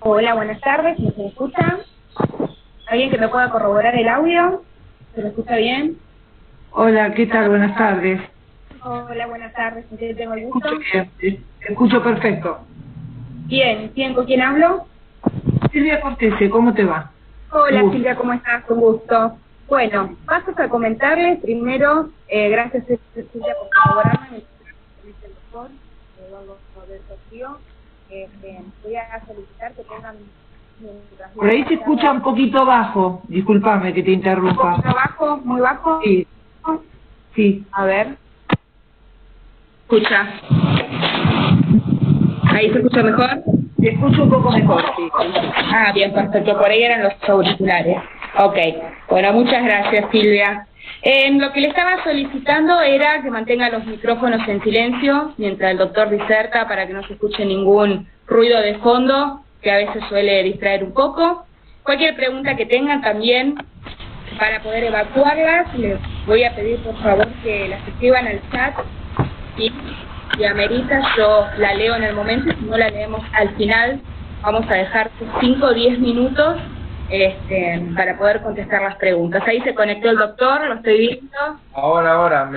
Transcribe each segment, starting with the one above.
Hola, buenas tardes, ¿me se escucha? ¿Alguien que me pueda corroborar el audio? ¿Se lo escucha bien? Hola, ¿qué tal? Buenas tardes. Hola, buenas tardes, ¿con quién tengo el gusto? Escucho bien, te escucho perfecto. Bien, ¿con quién hablo? Silvia Cortese, ¿cómo te va? Hola Un gusto. Silvia, ¿cómo estás? Con gusto. Bueno, paso a comentarles primero, gracias Silvia por colaborarme, me dice el doctor, Eduardo Roberto Río. Voy a solicitar que pongan mientras Por ahí se escucha un poquito bajo, discúlpame que te un interrumpa. poquito bajo, muy bajo. Sí, sí. A ver. Escucha. ¿Ahí se escucha mejor? Te escucho un poco mejor, sí. Ah, bien, perfecto. Por ahí eran los auriculares. Ok. Bueno, muchas gracias, Silvia. Lo que le estaba solicitando era que mantenga los micrófonos en silencio mientras el doctor diserta para que no se escuche ningún ruido de fondo, que a veces suele distraer un poco. Cualquier pregunta que tengan también, para poder evacuarlas, les voy a pedir por favor que las escriban al chat y si amerita yo la leo en el momento, si no la leemos al final, vamos a dejar 5 o 10 minutos para poder contestar las preguntas. Ahí se conectó el doctor, lo estoy viendo. Ahora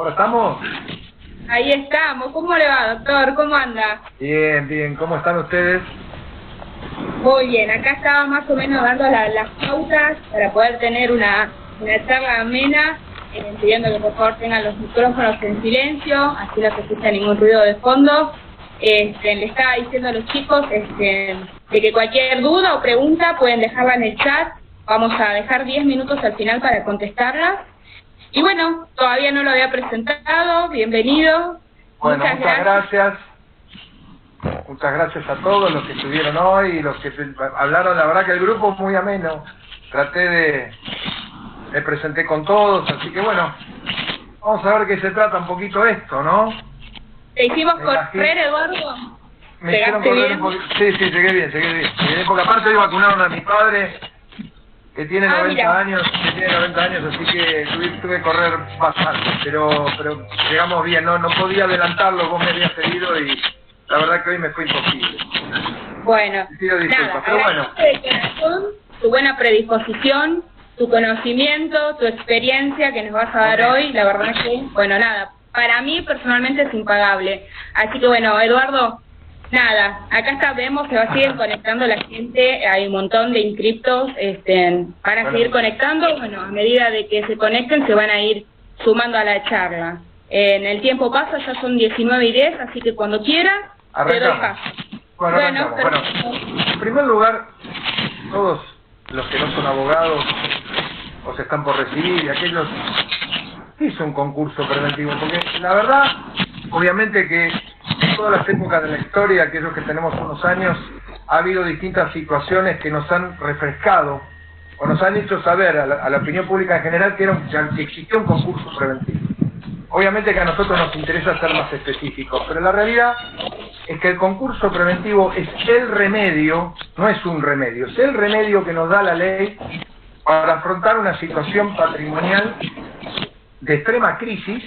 estamos. Ahí estamos. ¿Cómo le va, doctor? ¿Cómo anda? Bien, ¿cómo están ustedes? Muy bien, acá estaba más o menos dando las pautas para poder tener una charla amena, pidiendo que por favor tengan los micrófonos en silencio, así no se escucha ningún ruido de fondo. Le estaba diciendo a los chicos de que cualquier duda o pregunta pueden dejarla en el chat. Vamos a dejar 10 minutos al final para contestarlas. Y bueno, todavía no lo había presentado, bienvenido. Bueno, muchas gracias. Muchas gracias a todos los que estuvieron hoy y los que hablaron. La verdad que el grupo es muy ameno. Me presenté con todos, así que bueno, vamos a ver qué se trata un poquito esto, ¿no? ¿Te hicimos correr, Eduardo? Me hicieron correr un poquito. Sí, llegué bien. Porque aparte hoy vacunaron a mi padre, que tiene 90 años, así que tuve que correr bastante, pero llegamos bien, no podía adelantarlo, vos me habías pedido y la verdad que hoy me fue imposible. Bueno, pido disculpas, pero bueno. De corazón, tu buena predisposición, tu conocimiento, tu experiencia que nos vas a dar hoy, la verdad que, bueno, nada, para mí personalmente es impagable. Así que bueno, Eduardo, nada, acá vemos que va a seguir conectando la gente, hay un montón de inscriptos, van a seguir conectando, bueno, a medida de que se conecten se van a ir sumando a la charla. En el tiempo pasa, ya son 19:10, así que cuando quieras, te doy paso. Bueno, en primer lugar, todos los que no son abogados o se están por recibir y aquellos, hizo un concurso preventivo, porque la verdad, obviamente que en todas las épocas de la historia, aquellos que tenemos unos años, ha habido distintas situaciones que nos han refrescado o nos han hecho saber a la opinión pública en general que existió un concurso preventivo. Obviamente que a nosotros nos interesa ser más específicos, pero la realidad es que el concurso preventivo es el remedio, no es un remedio, es el remedio que nos da la ley para afrontar una situación patrimonial de extrema crisis,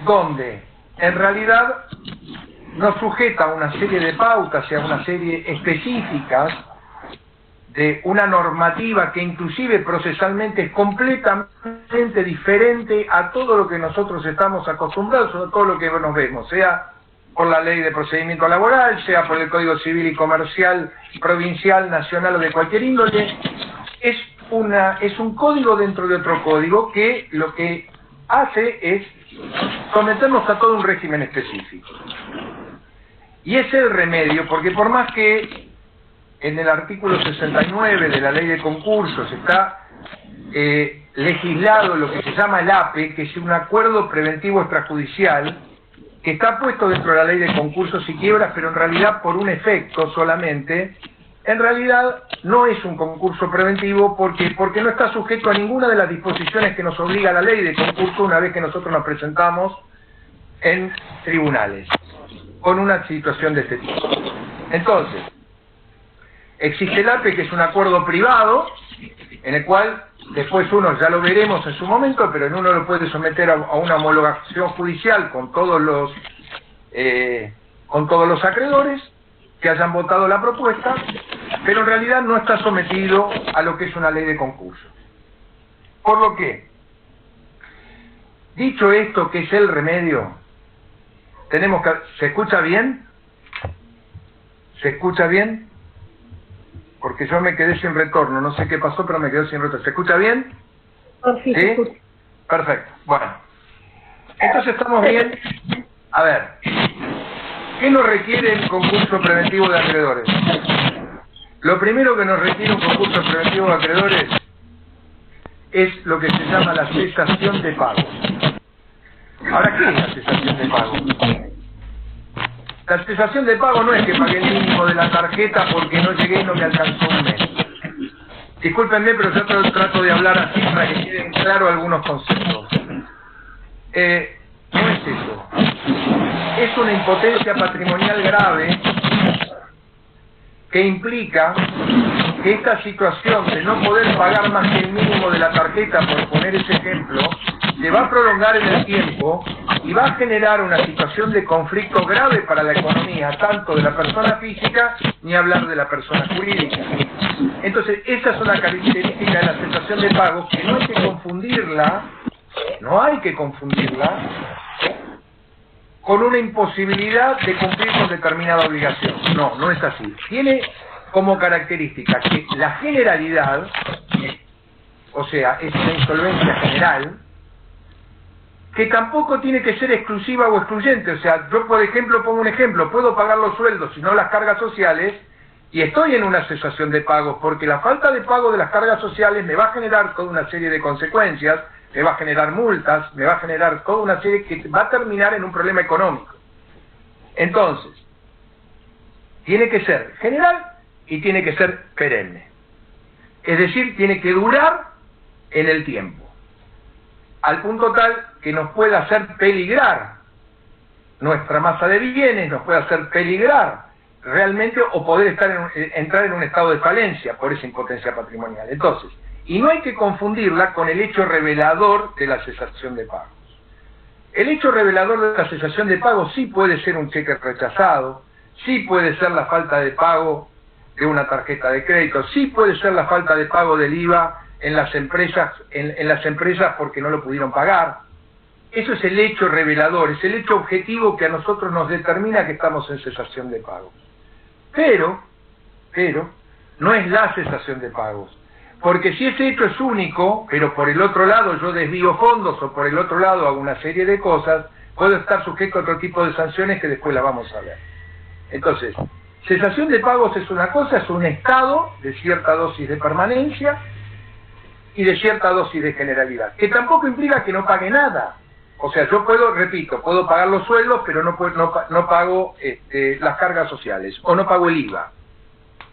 donde en realidad nos sujeta a una serie de pautas y a una serie específicas de una normativa que inclusive procesalmente es completamente diferente a todo lo que nosotros estamos acostumbrados, a todo lo que nos vemos, sea por la ley de procedimiento laboral, sea por el Código Civil y Comercial provincial, nacional o de cualquier índole. Es un código dentro de otro código que lo que hace es someternos a todo un régimen específico. Y es el remedio, porque por más que en el artículo 69 de la ley de concursos está legislado lo que se llama el APE, que es un acuerdo preventivo extrajudicial, que está puesto dentro de la ley de concursos y quiebras, pero en realidad por un efecto solamente, en realidad no es un concurso preventivo porque no está sujeto a ninguna de las disposiciones que nos obliga la ley de concurso una vez que nosotros nos presentamos en tribunales con una situación de este tipo. Entonces, existe el APE, que es un acuerdo privado, en el cual después uno, ya lo veremos en su momento, pero en uno lo puede someter a una homologación judicial con todos los acreedores, que hayan votado la propuesta, pero en realidad no está sometido a lo que es una ley de concurso. Por lo que, dicho esto, que es el remedio, tenemos que... ¿Se escucha bien? ¿Se escucha bien? Porque yo me quedé sin retorno, no sé qué pasó, pero me quedé sin retorno. ¿Se escucha bien? Sí, ¿Sí? Perfecto. Bueno, entonces estamos bien. A ver, ¿qué nos requiere el concurso preventivo de acreedores? Lo primero que nos requiere un concurso preventivo de acreedores es lo que se llama la cesación de pagos. Ahora, ¿qué es la cesación de pagos? La cesación de pago no es que pagué el mínimo de la tarjeta porque no llegué y no me alcanzó un mes. Discúlpenme, pero yo trato de hablar así para que queden claros algunos conceptos. No es eso. Es una impotencia patrimonial grave que implica que esta situación de no poder pagar más que el mínimo de la tarjeta, por poner ese ejemplo, se va a prolongar en el tiempo y va a generar una situación de conflicto grave para la economía, tanto de la persona física, ni hablar de la persona jurídica. Entonces, esa es una característica de la cesación de pagos que no hay que confundirla con una imposibilidad de cumplir con determinada obligación. No, no es así. Tiene como característica que la generalidad, o sea, es una insolvencia general, que tampoco tiene que ser exclusiva o excluyente. O sea, yo por ejemplo, pongo un ejemplo, puedo pagar los sueldos y no las cargas sociales, y estoy en una cesación de pagos, porque la falta de pago de las cargas sociales me va a generar toda una serie de consecuencias, me va a generar multas, me va a generar toda una serie que va a terminar en un problema económico. Entonces, tiene que ser general y tiene que ser perenne. Es decir, tiene que durar en el tiempo, al punto tal que nos pueda hacer peligrar nuestra masa de bienes, nos puede hacer peligrar realmente o poder entrar en un estado de falencia por esa impotencia patrimonial. Entonces, y no hay que confundirla con el hecho revelador de la cesación de pagos. El hecho revelador de la cesación de pagos sí puede ser un cheque rechazado, sí puede ser la falta de pago de una tarjeta de crédito, sí puede ser la falta de pago del IVA en las empresas, en las empresas porque no lo pudieron pagar. Eso es el hecho revelador, es el hecho objetivo que a nosotros nos determina que estamos en cesación de pagos. Pero, no es la cesación de pagos. Porque si ese hecho es único, pero por el otro lado yo desvío fondos o por el otro lado hago una serie de cosas, puedo estar sujeto a otro tipo de sanciones que después la vamos a ver. Entonces, cesación de pagos es una cosa, es un estado de cierta dosis de permanencia y de cierta dosis de generalidad, que tampoco implica que no pague nada. O sea, yo puedo, repito, puedo pagar los sueldos, pero no pago las cargas sociales, o no pago el IVA,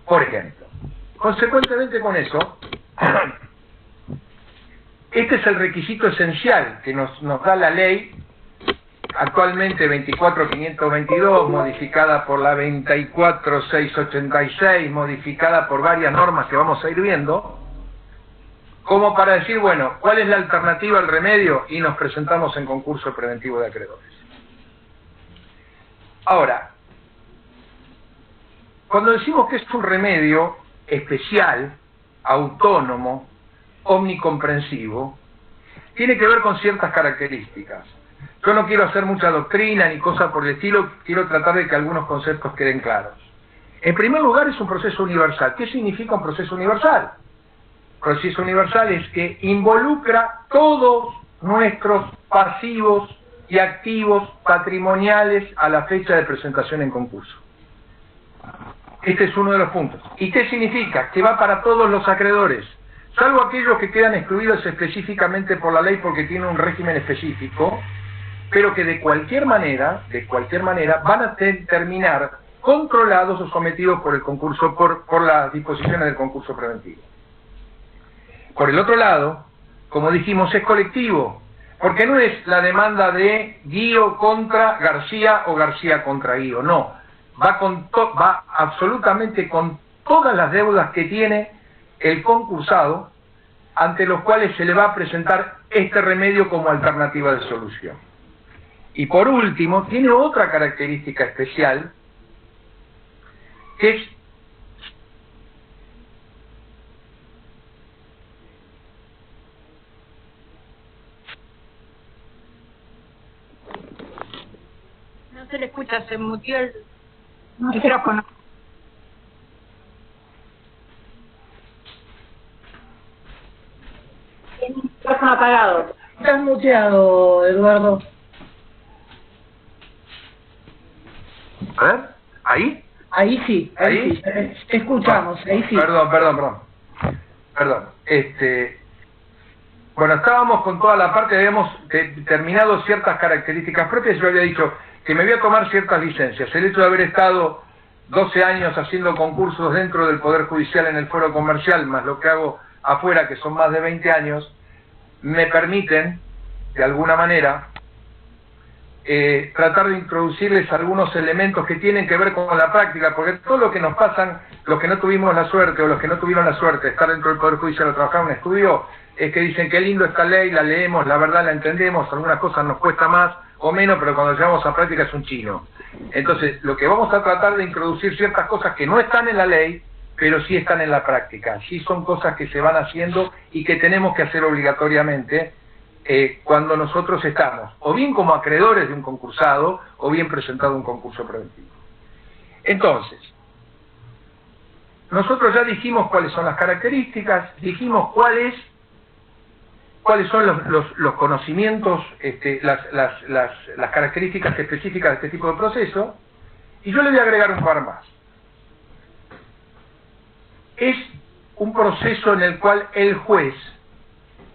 por ejemplo. Consecuentemente con eso, este es el requisito esencial que nos da la ley, actualmente 24.522, modificada por la 24.686, modificada por varias normas que vamos a ir viendo, como para decir, bueno, ¿cuál es la alternativa al remedio? Y nos presentamos en concurso preventivo de acreedores. Ahora, cuando decimos que es un remedio especial, autónomo, omnicomprensivo, tiene que ver con ciertas características. Yo no quiero hacer mucha doctrina ni cosa por el estilo, quiero tratar de que algunos conceptos queden claros. En primer lugar, es un proceso universal. ¿Qué significa un proceso universal? Proceso universal es que involucra todos nuestros pasivos y activos patrimoniales a la fecha de presentación en concurso. Este es uno de los puntos. ¿Y qué significa? Que va para todos los acreedores, salvo aquellos que quedan excluidos específicamente por la ley porque tienen un régimen específico, pero que de cualquier manera van a terminar controlados o sometidos por el concurso, por las disposiciones del concurso preventivo. Por el otro lado, como dijimos, es colectivo, porque no es la demanda de Guío contra García o García contra Guío, no. Va absolutamente con todas las deudas que tiene el concursado, ante los cuales se le va a presentar este remedio como alternativa de solución. Y por último, tiene otra característica especial, que es No se le escucha, se mutió el micrófono. Tiene el micrófono apagado. Estás muteado, Eduardo. a ver, ¿ahí? Ahí sí, ahí ¿Ahí? sí. Te escuchamos, ahí sí. Perdón. Bueno, estábamos con toda la parte, habíamos determinado ciertas características propias. Yo había dicho que me voy a tomar ciertas licencias. El hecho de haber estado 12 años haciendo concursos dentro del Poder Judicial en el Foro Comercial, más lo que hago afuera, que son más de 20 años, me permiten, de alguna manera, tratar de introducirles algunos elementos que tienen que ver con la práctica, porque todo lo que nos pasan, los que no tuvimos la suerte o los que no tuvieron la suerte de estar dentro del Poder Judicial o trabajar en un estudio, es que dicen qué lindo esta ley, la leemos, la verdad la entendemos, algunas cosas nos cuesta más o menos, pero cuando llegamos a práctica es un chino. Entonces, lo que vamos a tratar de introducir ciertas cosas que no están en la ley, pero sí están en la práctica, sí son cosas que se van haciendo y que tenemos que hacer obligatoriamente cuando nosotros estamos, o bien como acreedores de un concursado, o bien presentado un concurso preventivo. Entonces, nosotros ya dijimos cuáles son las características, dijimos cuáles son los conocimientos, las características específicas de este tipo de proceso, y yo le voy a agregar un par más. Es un proceso en el cual el juez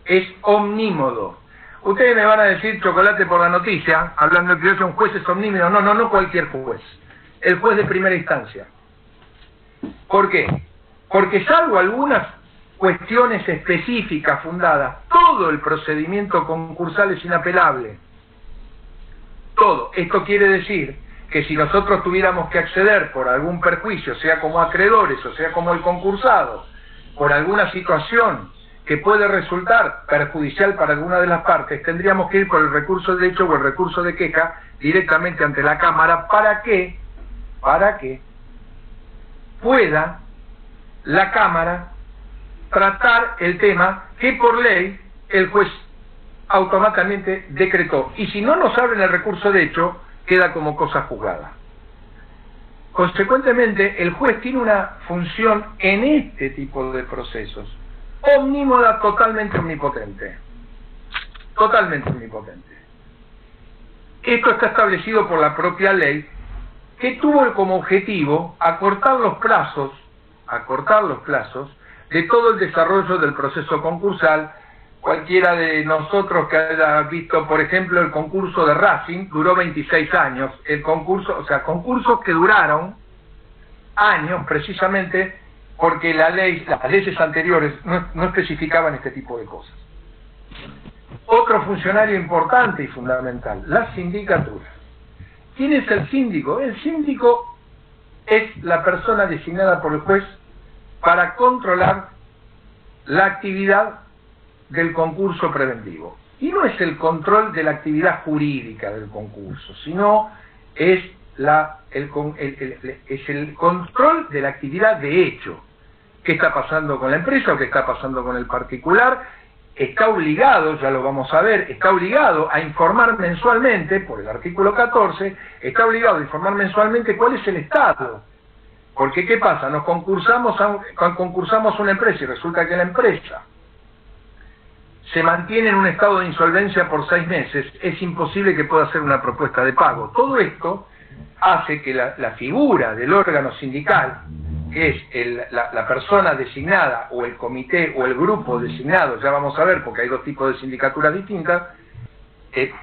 es omnímodo. Ustedes me van a decir chocolate por la noticia, hablando de que un juez es omnímodo. No cualquier juez. El juez de primera instancia. ¿Por qué? Porque salvo algunas cuestiones específicas fundadas, todo el procedimiento concursal es inapelable. Todo. Esto quiere decir que si nosotros tuviéramos que acceder por algún perjuicio, sea como acreedores o sea como el concursado, por alguna situación que puede resultar perjudicial para alguna de las partes, tendríamos que ir por el recurso de hecho o el recurso de queja directamente ante la Cámara para que pueda la Cámara tratar el tema que por ley el juez automáticamente decretó. Y si no nos abren el recurso de hecho, queda como cosa juzgada. Consecuentemente, el juez tiene una función en este tipo de procesos omnímoda, totalmente omnipotente. Totalmente omnipotente. Esto está establecido por la propia ley, que tuvo como objetivo acortar los plazos de todo el desarrollo del proceso concursal. Cualquiera de nosotros que haya visto, por ejemplo, el concurso de Racing, duró 26 años. El concurso, o sea, concursos que duraron años precisamente porque las leyes anteriores no especificaban este tipo de cosas. Otro funcionario importante y fundamental, la sindicatura. ¿Quién es el síndico? El síndico es la persona designada por el juez para controlar la actividad del concurso preventivo. Y no es el control de la actividad jurídica del concurso, sino es el control de la actividad de hecho. ¿Qué está pasando con la empresa o qué está pasando con el particular? Está obligado, ya lo vamos a ver, está obligado a informar mensualmente, por el artículo 14, está obligado a informar mensualmente cuál es el estado. Porque ¿qué pasa? Nos concursamos una empresa y resulta que la empresa se mantiene en un estado de insolvencia por 6 meses, es imposible que pueda hacer una propuesta de pago. Todo esto hace que la figura del órgano sindical, que es la persona designada o el comité o el grupo designado, ya vamos a ver porque hay dos tipos de sindicaturas distintas,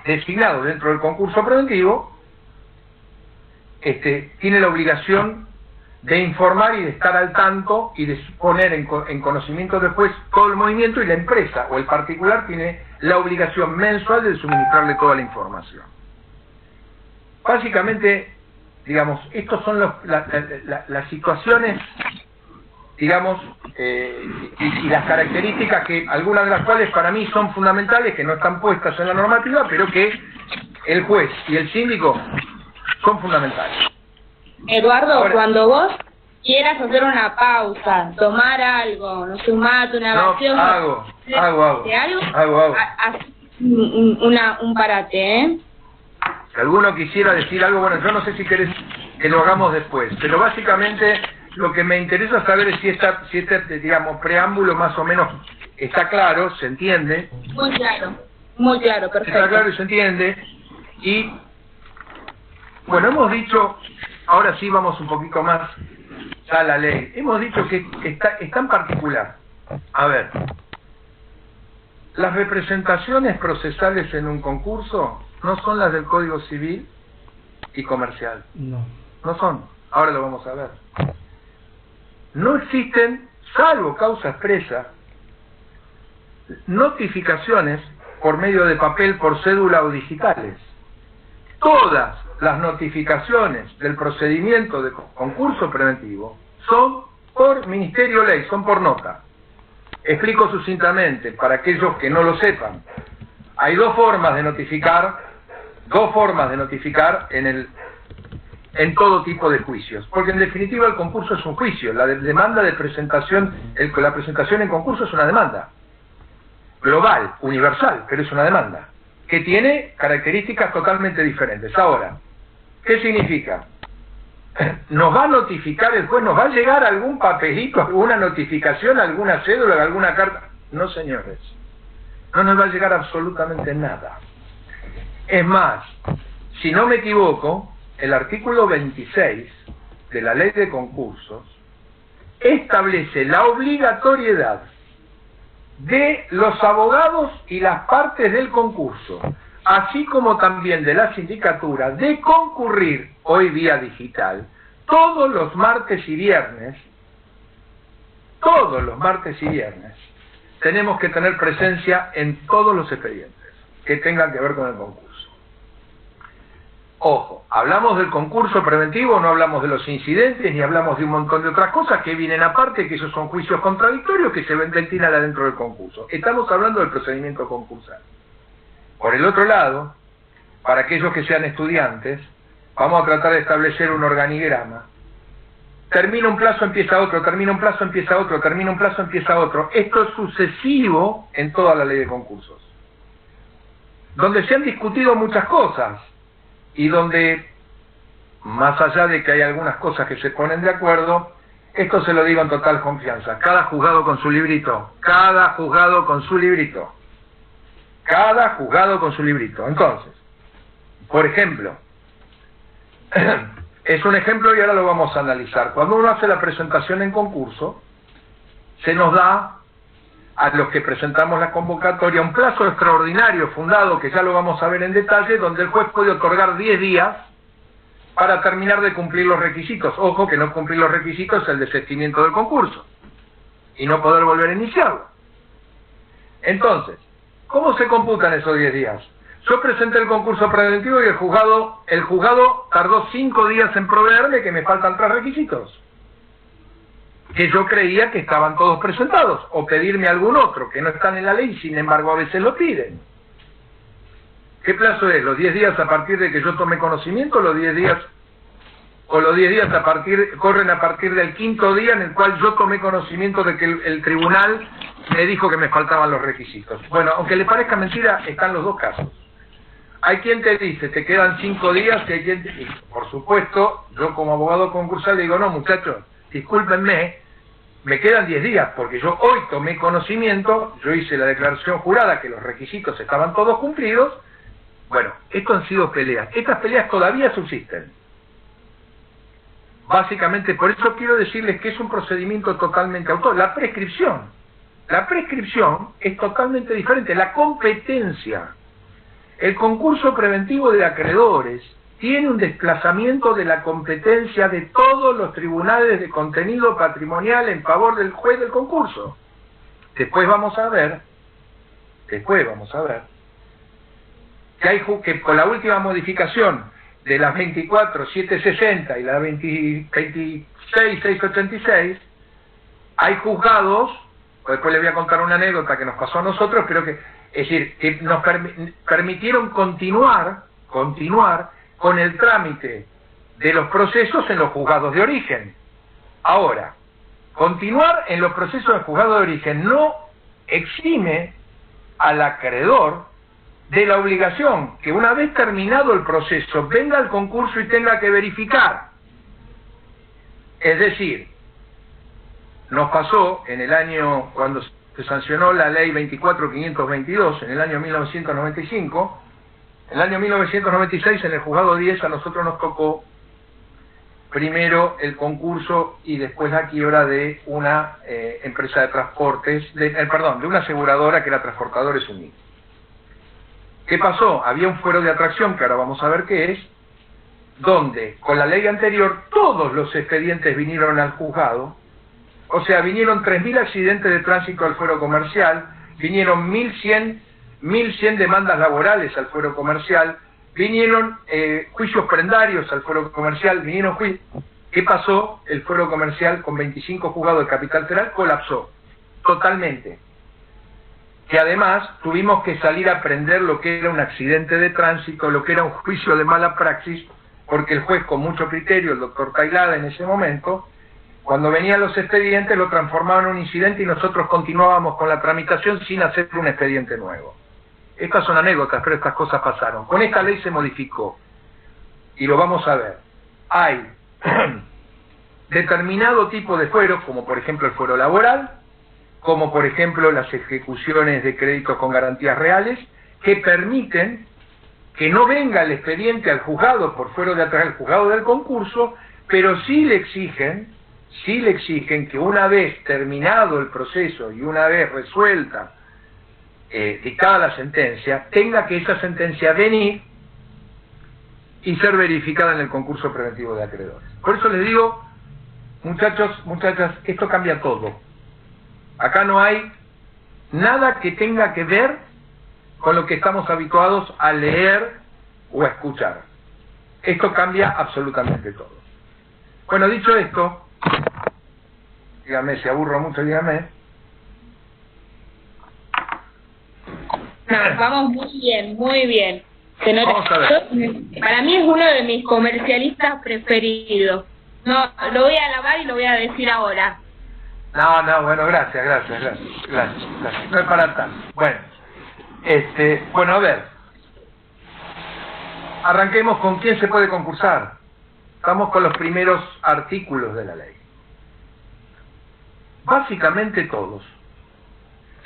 designado dentro del concurso preventivo, tiene la obligación de informar y de estar al tanto y de poner en conocimiento del juez todo el movimiento, y la empresa o el particular tiene la obligación mensual de suministrarle toda la información. Básicamente, digamos, estos son las situaciones, digamos, y las características que, algunas de las cuales para mí son fundamentales, que no están puestas en la normativa, pero que el juez y el síndico son fundamentales. Eduardo, Ahora, cuando vos quieras hacer una pausa, tomar algo, no sé, un mate, una No, gaseosa, hago. de algo, Hago. haz un parate, ¿eh? Si alguno quisiera decir algo, bueno, yo no sé si querés que lo hagamos después, pero básicamente lo que me interesa saber es si este, digamos, preámbulo más o menos está claro, se entiende. Muy claro, perfecto. Está claro y se entiende. Y, bueno, hemos dicho, ahora sí vamos un poquito más a la ley. Hemos dicho que es tan particular. A ver, las representaciones procesales en un concurso no son las del Código Civil y Comercial. No son. Ahora lo vamos a ver. No existen, salvo causa expresa, notificaciones por medio de papel, por cédula o digitales. Todas las notificaciones del procedimiento de concurso preventivo son por ministerio ley, son por nota. Explico sucintamente, para aquellos que no lo sepan. Hay dos formas de notificar en todo tipo de juicios, porque en definitiva el concurso es un juicio, la demanda de presentación, la presentación en concurso es una demanda global, universal, pero es una demanda que tiene características totalmente diferentes. Ahora, ¿qué significa? ¿Nos va a notificar el juez? ¿Nos va a llegar algún papelito, alguna notificación, alguna cédula, alguna carta? No, señores, no nos va a llegar absolutamente nada. Es más, si no me equivoco, el artículo 26 de la Ley de Concursos establece la obligatoriedad de los abogados y las partes del concurso, así como también de la sindicatura, de concurrir hoy vía digital todos los martes y viernes, tenemos que tener presencia en todos los expedientes que tengan que ver con el concurso. Ojo, hablamos del concurso preventivo, no hablamos de los incidentes, ni hablamos de un montón de otras cosas que vienen aparte, que esos son juicios contradictorios que se ventilan adentro del concurso. Estamos hablando del procedimiento concursal. Por el otro lado, para aquellos que sean estudiantes, vamos a tratar de establecer un organigrama. Termina un plazo, empieza otro, termina un plazo, empieza otro, termina un plazo, empieza otro. Esto es sucesivo en toda la ley de concursos, donde se han discutido muchas cosas y donde, más allá de que hay algunas cosas que se ponen de acuerdo, esto se lo digo en total confianza, cada juzgado con su librito, cada juzgado con su librito, cada juzgado con su librito. Entonces, por ejemplo, es un ejemplo y ahora lo vamos a analizar. Cuando uno hace la presentación en concurso, se nos da a los que presentamos la convocatoria un plazo extraordinario fundado, que ya lo vamos a ver en detalle, donde el juez puede otorgar 10 días para terminar de cumplir los requisitos. Ojo que no cumplir los requisitos es el desistimiento del concurso y no poder volver a iniciarlo. Entonces, ¿cómo se computan esos 10 días? Yo presenté el concurso preventivo y el juzgado tardó 5 días en proveerme que me faltan 3 requisitos, que yo creía que estaban todos presentados, o pedirme algún otro, que no están en la ley, sin embargo a veces lo piden. ¿Qué plazo es? ¿Los 10 días a partir de que yo tomé conocimiento, los 10 días, o los 10 días corren a partir del 5.º día en el cual yo tomé conocimiento de que el tribunal me dijo que me faltaban los requisitos? Bueno, aunque le parezca mentira, están los dos casos. Hay quien te dice, te quedan 5 días, y hay quien te dice, por supuesto, yo como abogado concursal le digo, no muchachos, discúlpenme, me quedan 10 días, porque yo hoy tomé conocimiento, yo hice la declaración jurada que los requisitos estaban todos cumplidos. Bueno, esto han sido peleas. Estas peleas todavía subsisten. Básicamente, por eso quiero decirles que es un procedimiento totalmente autónomo. La prescripción es totalmente diferente. La competencia, el concurso preventivo de acreedores, tiene un desplazamiento de la competencia de todos los tribunales de contenido patrimonial en favor del juez del concurso. Después vamos a ver que con la última modificación de las 24.760 y la 26.686, hay juzgados, después les voy a contar una anécdota que nos pasó a nosotros, pero que, es decir, que nos permitieron continuar con el trámite de los procesos en los juzgados de origen. Ahora, continuar en los procesos de juzgado de origen no exime al acreedor de la obligación que una vez terminado el proceso venga al concurso y tenga que verificar. Es decir, nos pasó en el año, cuando se sancionó la ley 24.522, en el año 1995, en el año 1996 en el juzgado 10 a nosotros nos tocó primero el concurso y después la quiebra de una empresa de transportes, de una aseguradora que era Transportadores Unidos. ¿Qué pasó? Había un fuero de atracción, que ahora vamos a ver qué es, donde con la ley anterior todos los expedientes vinieron al juzgado, o sea, vinieron 3.000 accidentes de tránsito al fuero comercial, vinieron 1.100 demandas laborales al fuero comercial, vinieron juicios prendarios al fuero comercial, vinieron juicios. ¿Qué pasó? El fuero comercial con 25 juzgados de Capital Federal colapsó totalmente. Que además tuvimos que salir a aprender lo que era un accidente de tránsito, lo que era un juicio de mala praxis, porque el juez con mucho criterio, el doctor Tailada en ese momento, cuando venían los expedientes lo transformaba en un incidente y nosotros continuábamos con la tramitación sin hacer un expediente nuevo. Estas son anécdotas, pero estas cosas pasaron. Con esta ley se modificó, y lo vamos a ver. Hay determinado tipo de fueros, como por ejemplo el fuero laboral, como por ejemplo las ejecuciones de créditos con garantías reales, que permiten que no venga el expediente al juzgado por fuero de atrás, al juzgado del concurso, pero sí le exigen que una vez terminado el proceso y una vez resuelta, dictada la sentencia, tenga que esa sentencia venir y ser verificada en el concurso preventivo de acreedores. Por eso les digo, muchachos, muchachas, esto cambia todo. Acá no hay nada que tenga que ver con lo que estamos habituados a leer o a escuchar. Esto cambia absolutamente todo. Bueno, dicho esto, dígame, si aburro mucho, dígame. No, vamos muy bien, muy bien. Se nota. Vamos a ver. Para mí es uno de mis comercialistas preferidos. No, lo voy a alabar y lo voy a decir ahora. No, bueno, gracias. No es para tanto. Bueno, a ver. Arranquemos con quién se puede concursar. Estamos con los primeros artículos de la ley. Básicamente todos.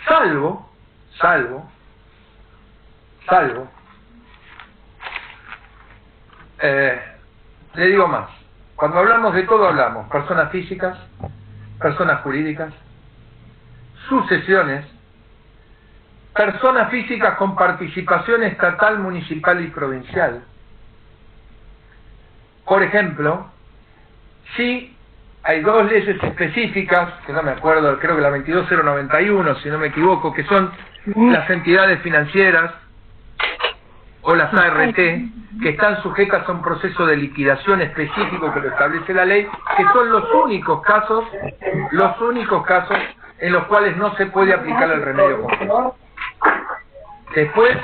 Salvo, le digo más. Cuando hablamos de todo hablamos personas físicas, personas jurídicas, sucesiones, personas físicas con participación estatal, municipal y provincial. Por ejemplo, si hay dos leyes específicas, que no me acuerdo, creo que la 22091, si no me equivoco, que son las entidades financieras o las ART, que están sujetas a un proceso de liquidación específico que lo establece la ley, que son los únicos casos en los cuales no se puede aplicar el remedio conjunto. Después,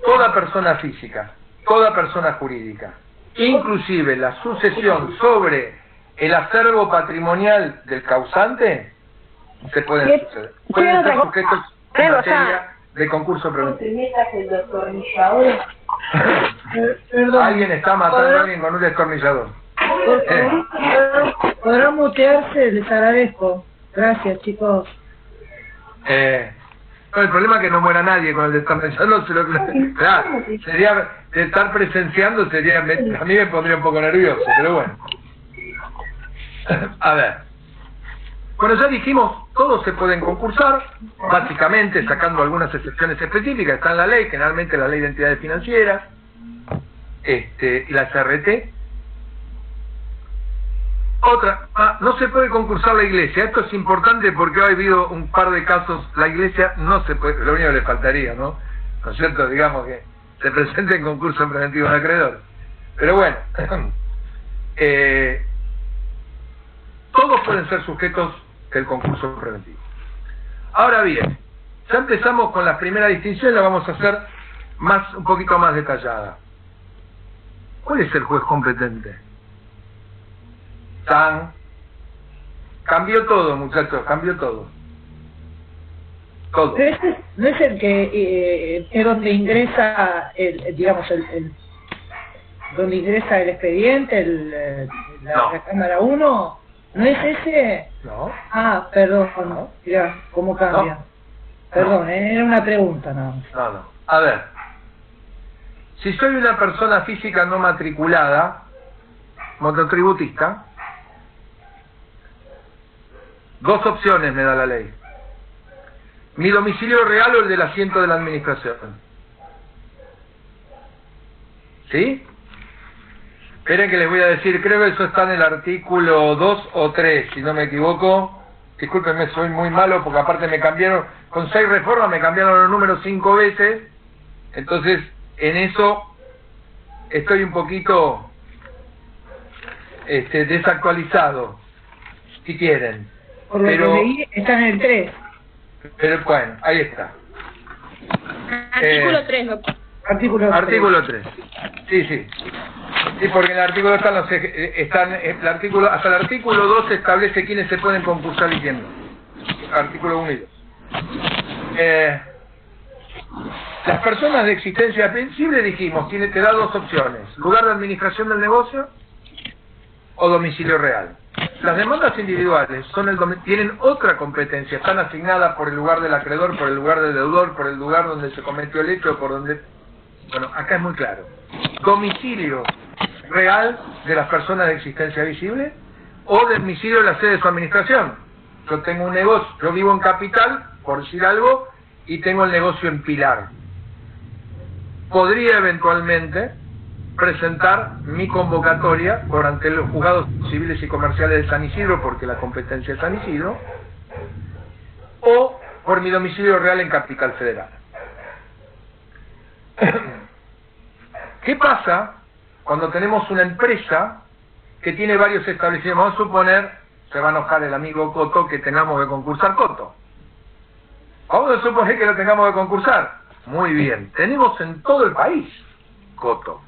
toda persona física, toda persona jurídica, inclusive la sucesión sobre el acervo patrimonial del causante, se pueden suceder. Pueden ser sujetos en materia de concurso preventivo. Alguien está matando a alguien con un destornillador. ¿Podrán mutearse? Les agradezco. Gracias, chicos. No, el problema es que no muera nadie con el destornillador. Claro, sería de estar presenciando, a mí me pondría un poco nervioso, pero bueno. A ver. Bueno, ya dijimos, todos se pueden concursar, básicamente sacando algunas excepciones específicas, está en la ley, generalmente la ley de entidades financieras, y la CRT. Otra, no se puede concursar la iglesia. Esto es importante porque ha habido un par de casos, la iglesia no se puede, lo único que le faltaría, ¿no es cierto? Digamos que se presente en concurso preventivo de acreedores. Pero bueno, todos pueden ser sujetos del concurso preventivo. Ahora bien, ya empezamos con la primera distinción, la vamos a hacer un poquito más detallada. ¿Cuál es el juez competente? Cambió todo, muchachos, cambió todo. Todo. Pero este no es el que es donde ingresa donde ingresa el expediente, No. la cámara 1, ¿no es ese? No. Ah, perdón, No. mirá cómo cambia. No. Perdón, era una pregunta nada más. No, no. A ver. Si soy una persona física no matriculada, monotributista, dos opciones me da la ley. Mi domicilio real o el del asiento de la administración. ¿Sí? Esperen que les voy a decir, creo que eso está en el artículo 2 o 3, si no me equivoco. Discúlpenme, soy muy malo porque aparte me cambiaron, con 6 reformas me cambiaron los números 5 veces. Entonces, en eso estoy un poquito desactualizado, si quieren. Por lo que leí, está en el 3. Pero bueno, ahí está. Artículo 3, doctor. Artículo 3. Sí, sí. Sí, porque en el artículo hasta el artículo 2 establece quiénes se pueden concursar y quién no. Artículo 1 y 2. Las personas de existencia admisible, dijimos, te da dos opciones: lugar de administración del negocio o domicilio real. Las demandas individuales tienen otra competencia, están asignadas por el lugar del acreedor, por el lugar del deudor, por el lugar donde se cometió el hecho, por donde... Bueno, acá es muy claro. Domicilio real de las personas de existencia visible o domicilio de la sede de su administración. Yo tengo un negocio, yo vivo en Capital, por decir algo, y tengo el negocio en Pilar. Podría eventualmente presentar mi convocatoria por ante los juzgados civiles y comerciales de San Isidro, porque la competencia es San Isidro, o por mi domicilio real en Capital Federal. ¿Qué pasa cuando tenemos una empresa que tiene varios establecimientos? Vamos a suponer, se va a enojar el amigo Coto, que tengamos que concursar Coto. Vamos a suponer que lo tengamos que concursar. Muy bien, tenemos en todo el país Coto.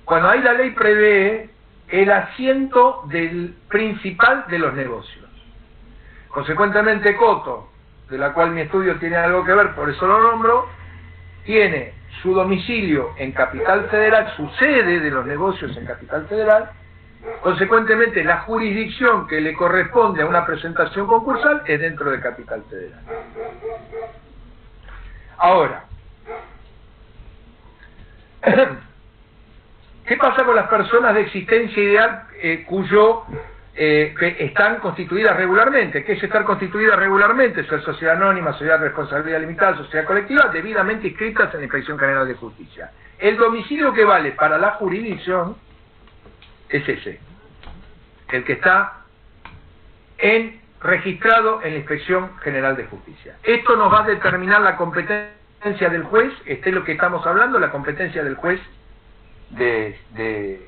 Bueno, ahí la ley prevé el asiento del principal de los negocios. Consecuentemente, Coto, de la cual mi estudio tiene algo que ver, por eso lo nombro, tiene su domicilio en Capital Federal, su sede de los negocios en Capital Federal. Consecuentemente, la jurisdicción que le corresponde a una presentación concursal es dentro de Capital Federal. Ahora, ¿qué pasa con las personas de existencia ideal que están constituidas regularmente? ¿Qué es estar constituidas regularmente? Ser sociedad anónima, sociedad de responsabilidad limitada, sociedad colectiva, debidamente inscritas en la Inspección General de Justicia. El domicilio que vale para la jurisdicción es ese, el que está registrado en la Inspección General de Justicia. Esto nos va a determinar la competencia del juez, este es lo que estamos hablando, la competencia del juez que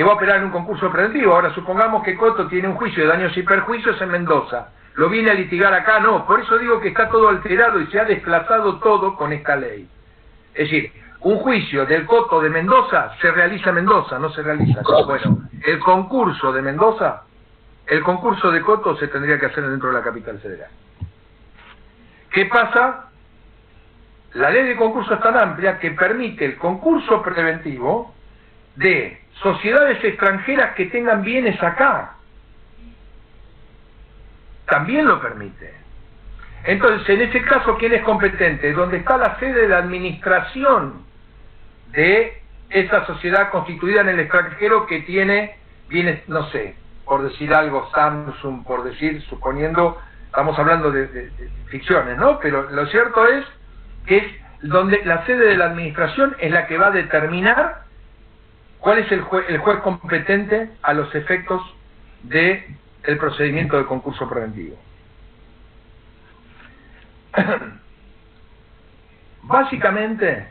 va a operar en un concurso preventivo. Ahora supongamos que Coto tiene un juicio de daños y perjuicios en Mendoza, lo viene a litigar acá, no, por eso digo que está todo alterado y se ha desplazado todo con esta ley. Es decir, un juicio del Coto de Mendoza se realiza en Mendoza, no se realiza acá. Bueno, el concurso de Mendoza, el concurso de Coto se tendría que hacer dentro de la Capital Federal. ¿Qué pasa? La ley de concurso es tan amplia que permite el concurso preventivo de sociedades extranjeras que tengan bienes acá. También lo permite. Entonces, en ese caso, ¿quién es competente? Donde está la sede de la administración de esa sociedad constituida en el extranjero que tiene bienes, no sé, por decir algo, Samsung, por decir, suponiendo, estamos hablando de ficciones, ¿no? Pero lo cierto es que es donde la sede de la administración es la que va a determinar cuál es el juez competente a los efectos del procedimiento de concurso preventivo. Básicamente,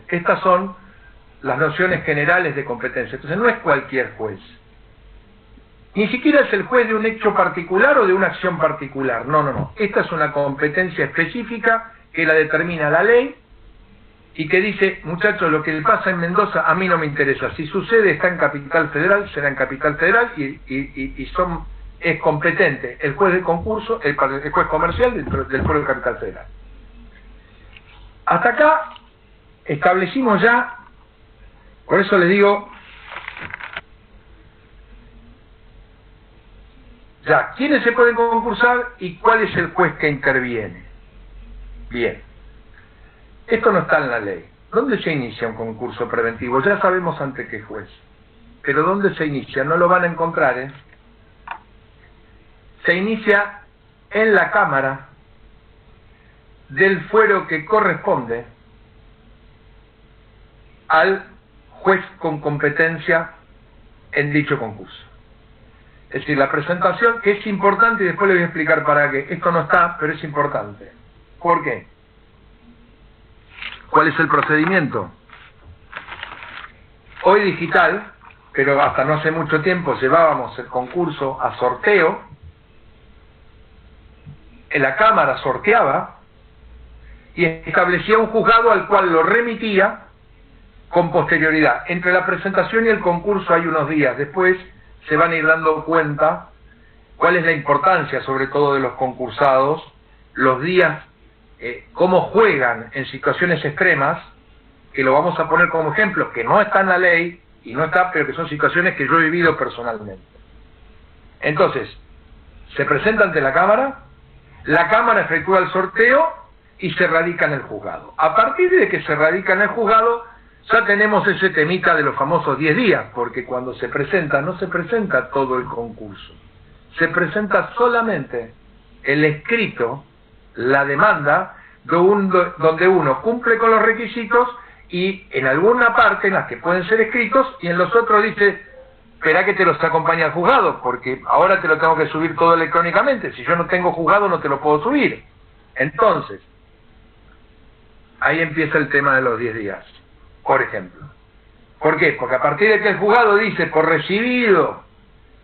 estas son las nociones generales de competencia. Entonces no es cualquier juez. Ni siquiera es el juez de un hecho particular o de una acción particular. No. Esta es una competencia específica que la determina la ley y que dice, muchachos, lo que le pasa en Mendoza a mí no me interesa. Si sucede, está en Capital Federal, será en Capital Federal es competente el juez de concurso, el juez comercial del Foro de Capital Federal. Hasta acá establecimos ya, por eso les digo, ya, ¿quiénes se pueden concursar y cuál es el juez que interviene? Bien. Esto no está en la ley. ¿Dónde se inicia un concurso preventivo? Ya sabemos ante qué juez. Pero ¿dónde se inicia? No lo van a encontrar, ¿eh? Se inicia en la Cámara del fuero que corresponde al juez con competencia en dicho concurso. Es decir, la presentación, que es importante, y después les voy a explicar para qué. Esto no está, pero es importante. ¿Por qué? ¿Cuál es el procedimiento? Hoy digital, pero hasta no hace mucho tiempo llevábamos el concurso a sorteo. En la Cámara sorteaba y establecía un juzgado al cual lo remitía con posterioridad. Entre la presentación y el concurso hay unos días. Después se van a ir dando cuenta cuál es la importancia, sobre todo de los concursados, los días, cómo juegan en situaciones extremas, que lo vamos a poner como ejemplo, que no está en la ley, y no está, pero que son situaciones que yo he vivido personalmente. Entonces, se presenta ante la Cámara efectúa el sorteo y se radica en el juzgado. A partir de que se radica en el juzgado, ya tenemos ese temita de los famosos 10 días, porque cuando se presenta, no se presenta todo el concurso, se presenta solamente el escrito, la demanda, donde uno cumple con los requisitos y en alguna parte en las que pueden ser escritos y en los otros dice, espera que te los acompañe al juzgado, porque ahora te lo tengo que subir todo electrónicamente, si yo no tengo juzgado no te lo puedo subir. Entonces, ahí empieza el tema de los 10 días, por ejemplo. ¿Por qué? Porque a partir de que el juzgado dice, por recibido,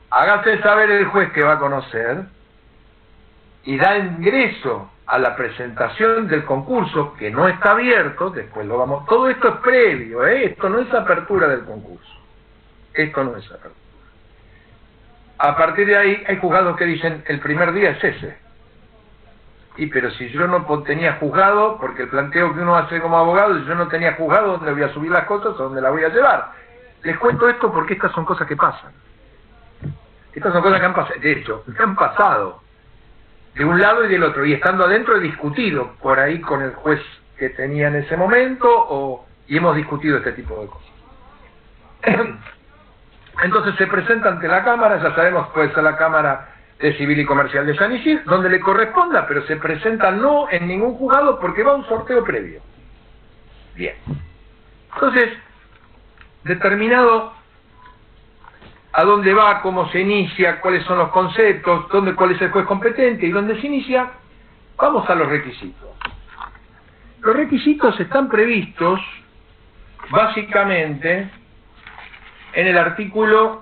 hágase saber el juez que va a conocer, y da ingreso a la presentación del concurso, que no está abierto, después lo vamos... Todo esto es previo, esto no es apertura del concurso. Esto no es apertura. A partir de ahí hay juzgados que dicen, el primer día es ese. Y pero si yo no tenía juzgado, porque el planteo que uno hace como abogado, si yo no tenía juzgado, ¿dónde voy a subir las cosas o dónde las voy a llevar? Les cuento esto porque estas son cosas que pasan. Estas son cosas que han pasado, de hecho, que han pasado de un lado y del otro, y estando adentro he discutido por ahí con el juez que tenía en ese momento, y hemos discutido este tipo de cosas. Entonces se presenta ante la Cámara, ya sabemos, puede ser la Cámara de Civil y Comercial de San Isidro, donde le corresponda, pero se presenta no en ningún juzgado porque va a un sorteo previo. Bien. Entonces, determinado a dónde va, cómo se inicia, cuáles son los conceptos, cuál es el juez competente y dónde se inicia, vamos a los requisitos. Los requisitos están previstos básicamente en el artículo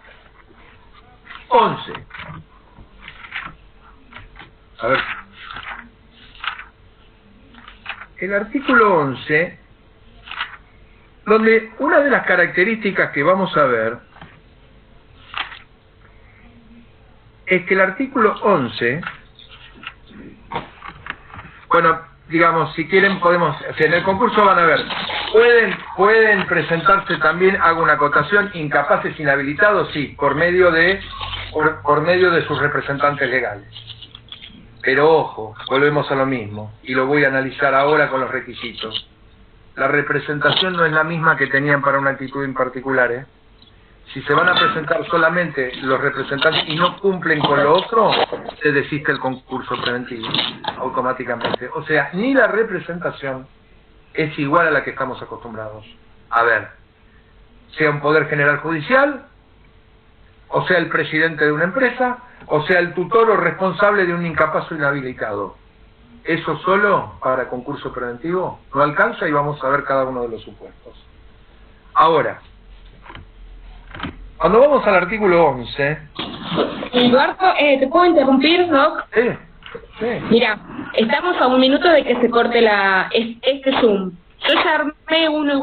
11. A ver. El artículo 11, donde una de las características que vamos a ver es que el artículo 11, bueno, digamos, si quieren podemos, en el concurso van a ver, pueden presentarse también, hago una acotación, incapaces inhabilitados, sí, por medio de sus representantes legales. Pero ojo, volvemos a lo mismo, y lo voy a analizar ahora con los requisitos. La representación no es la misma que tenían para una actitud en particular, Si se van a presentar solamente los representantes y no cumplen con lo otro, se desiste el concurso preventivo automáticamente. O sea, ni la representación es igual a la que estamos acostumbrados a ver. Sea un poder general judicial, o sea el presidente de una empresa, o sea el tutor o responsable de un incapaz o inhabilitado. Eso solo para concurso preventivo no alcanza y vamos a ver cada uno de los supuestos. Ahora, cuando vamos al artículo 11... Eduardo, ¿te puedo interrumpir, Doc? Sí. Mira, estamos a un minuto de que se corte este Zoom. Yo ya armé uno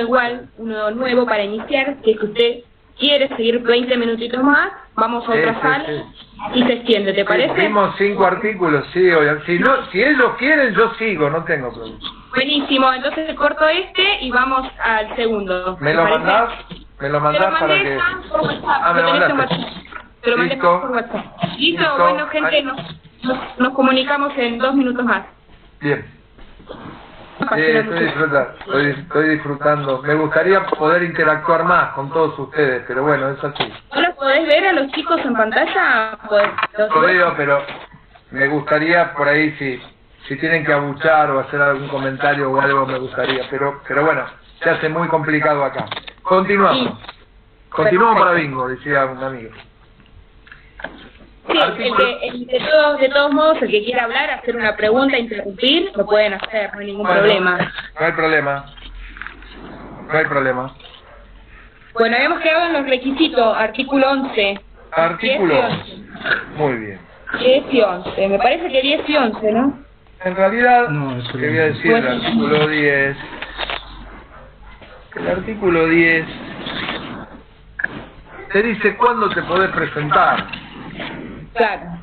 igual, uno nuevo para iniciar, que si usted quiere seguir 20 minutitos más, vamos a otra sala y se extiende, ¿te parece? Vimos 5 artículos, sí, si ellos quieren, yo sigo, no tengo problema. Buenísimo, entonces corto y vamos al segundo. ¿Me lo mandás? ¿Me lo mandás para que...? Por WhatsApp. Me lo mandaste. Te lo mandé Listo. por WhatsApp. Listo, bueno, gente, nos comunicamos en 2 minutos más. Bien. Estoy disfrutando. Me gustaría poder interactuar más con todos ustedes, pero bueno, es así. ¿No los podés ver a los chicos en pantalla? Lo veo, pero me gustaría por ahí si tienen que abuchar o hacer algún comentario o algo, me gustaría. Pero bueno, se hace muy complicado acá. Continuamos. Sí. Continuamos Perfecto. para bingo, decía un amigo. Sí, de todos modos, el que quiera hablar, hacer una pregunta, interrumpir, lo pueden hacer, no hay ningún problema. No hay problema. No hay problema. Bueno, habíamos quedado en los requisitos, artículo 11. Artículo 10 y 11. Muy bien. 10 y 11, me parece que 10 y 11, ¿no? En realidad, No, te voy a decir el artículo 10. El artículo 10 te dice cuándo te podés presentar. Claro.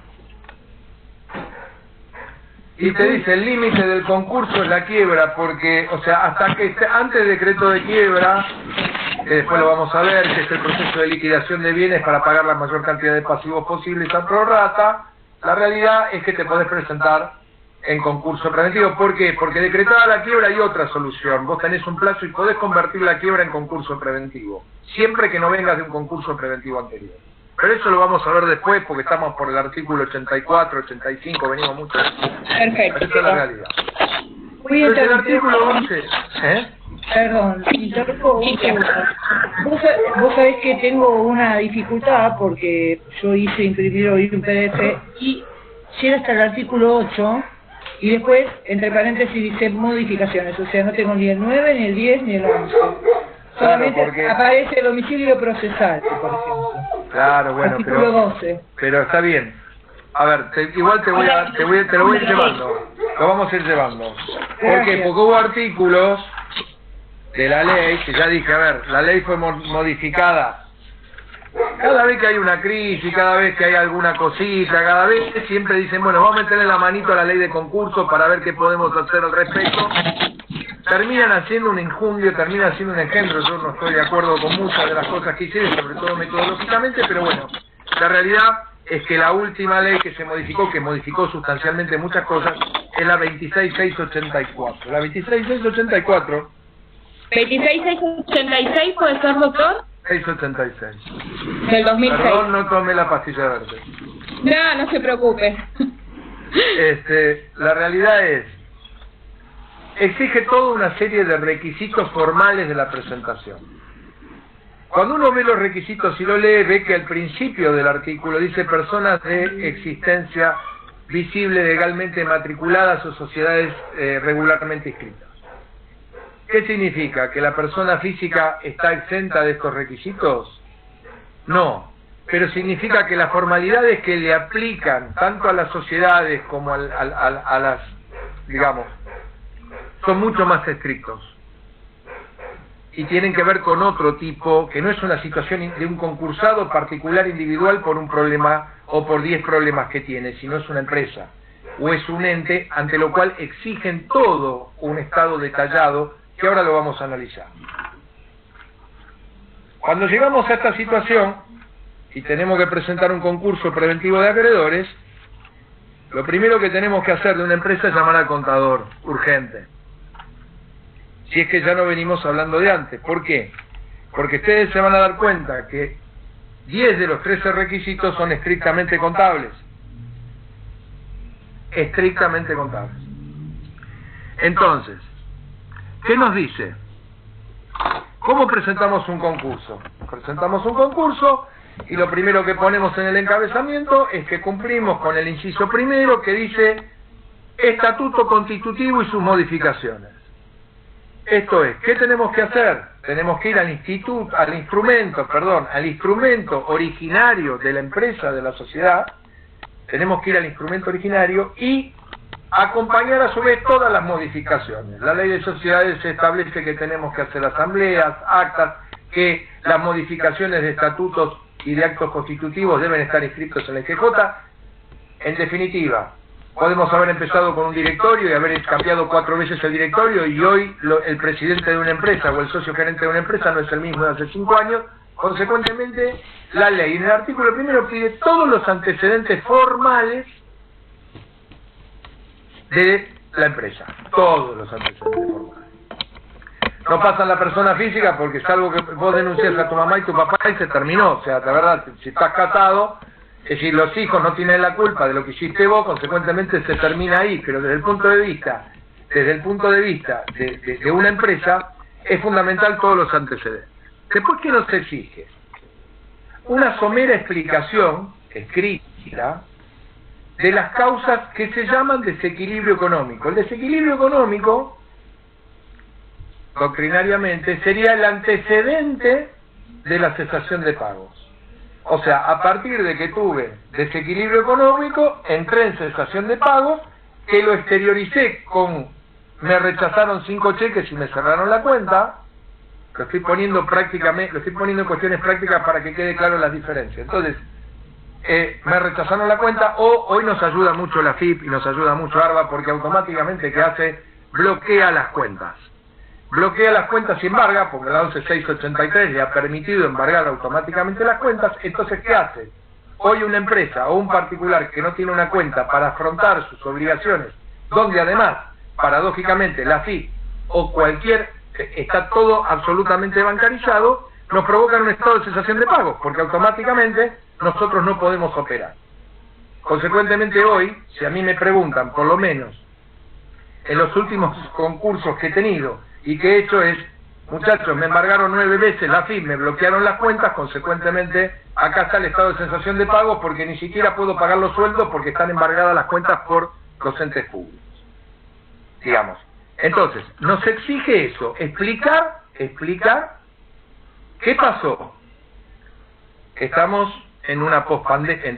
Y te dice el límite del concurso es la quiebra, porque, o sea, hasta que antes del decreto de quiebra, que después lo vamos a ver, que es el proceso de liquidación de bienes para pagar la mayor cantidad de pasivos posibles a prorrata, la realidad es que te podés presentar en concurso preventivo. ¿Por qué? Porque decretada la quiebra hay otra solución. Vos tenés un plazo y podés convertir la quiebra en concurso preventivo, siempre que no vengas de un concurso preventivo anterior. Pero eso lo vamos a ver después, porque estamos por el artículo 84, 85, venimos mucho. Perfecto. Esa es la realidad. Voy a Entonces el interrumpir. artículo 11, Perdón, interrumpo un segundo. Vos sabés que tengo una dificultad porque yo hice imprimir hoy un PDF y llega hasta el artículo 8 y después, entre paréntesis, dice modificaciones. O sea, no tengo ni el 9, ni el 10, ni el 11. Solamente porque... aparece el domicilio procesal, por ejemplo. Claro, bueno, Artículo 12. pero está bien. A ver, igual te lo voy a ir llevando. Lo vamos a ir llevando. ¿Por qué? Gracias. Porque hubo artículos de la ley, que ya dije, a ver, la ley fue modificada. Cada vez que hay una crisis, cada vez que hay alguna cosita, cada vez siempre dicen, bueno, vamos a meterle la manito a la ley de concursos para ver qué podemos hacer al respecto. Terminan haciendo un injundio, terminan haciendo un ejemplo. Yo no estoy de acuerdo con muchas de las cosas que hicieron, sobre todo metodológicamente, pero bueno, la realidad es que la última ley que se modificó, que modificó sustancialmente muchas cosas, es la 26684. La 26684... 26686, ¿puede ser, doctor? 686. Del 2006. Perdón, no tomé la pastilla verde. No se preocupe. La realidad es, exige toda una serie de requisitos formales de la presentación. Cuando uno ve los requisitos y lo lee, ve que al principio del artículo dice personas de existencia visible, legalmente matriculadas o sociedades regularmente inscritas. ¿Qué significa? ¿Que la persona física está exenta de estos requisitos? No, pero significa que las formalidades que le aplican tanto a las sociedades como a las, digamos, son mucho más estrictos y tienen que ver con otro tipo, que no es una situación de un concursado particular individual por un problema o por 10 problemas que tiene, sino es una empresa o es un ente ante lo cual exigen todo un estado detallado que ahora lo vamos a analizar. Cuando llegamos a esta situación y tenemos que presentar un concurso preventivo de acreedores, lo primero que tenemos que hacer de una empresa es llamar al contador, urgente. Si es que ya no venimos hablando de antes. ¿Por qué? Porque ustedes se van a dar cuenta que 10 de los 13 requisitos son estrictamente contables. Estrictamente contables. Entonces, ¿qué nos dice? ¿Cómo presentamos un concurso? Presentamos un concurso y lo primero que ponemos en el encabezamiento es que cumplimos con el inciso primero que dice estatuto constitutivo y sus modificaciones. Esto es, ¿qué tenemos que hacer? Tenemos que ir al instrumento originario de la empresa, de la sociedad. Tenemos que ir al instrumento originario y acompañar a su vez todas las modificaciones. La ley de sociedades establece que tenemos que hacer asambleas, actas, que las modificaciones de estatutos y de actos constitutivos deben estar inscritos en la IGJ. En definitiva, podemos haber empezado con un directorio y haber cambiado 4 veces el directorio, y hoy el presidente de una empresa o el socio gerente de una empresa no es el mismo de hace 5 años. Consecuentemente, la ley en el artículo primero pide todos los antecedentes formales de la empresa, todos los antecedentes formales. No pasan la persona física porque es algo que vos denuncias a tu mamá y tu papá y se terminó. O sea, la verdad, si estás casado, es decir, los hijos no tienen la culpa de lo que hiciste vos, consecuentemente se termina ahí. Pero desde el punto de vista de una empresa, es fundamental todos los antecedentes. Después, ¿qué nos exige? Una somera explicación escrita de las causas que se llaman desequilibrio económico. El desequilibrio económico, doctrinariamente, sería el antecedente de la cesación de pagos. O sea, a partir de que tuve desequilibrio económico, entré en cesación de pagos, que lo exterioricé con me rechazaron 5 cheques y me cerraron la cuenta. Lo estoy poniendo en cuestiones prácticas para que quede claro las diferencias. Entonces, me rechazaron la cuenta, o hoy nos ayuda mucho la FIP y nos ayuda mucho ARBA, porque automáticamente, ¿qué hace? Bloquea las cuentas. Bloquea las cuentas y embarga, porque la 11683 le ha permitido embargar automáticamente las cuentas. Entonces, ¿qué hace? Hoy una empresa o un particular que no tiene una cuenta para afrontar sus obligaciones, donde además, paradójicamente, la FIP o está todo absolutamente bancarizado, nos provocan un estado de cesación de pagos, porque automáticamente nosotros no podemos operar. Consecuentemente hoy, si a mí me preguntan, por lo menos en los últimos concursos que he tenido y que he hecho es, muchachos, me embargaron 9 veces la FIP, me bloquearon las cuentas, consecuentemente acá está el estado de cesación de pagos porque ni siquiera puedo pagar los sueldos porque están embargadas las cuentas por los entes públicos. Digamos. Entonces, nos exige eso, explicar qué pasó. Estamos en una pospandemia,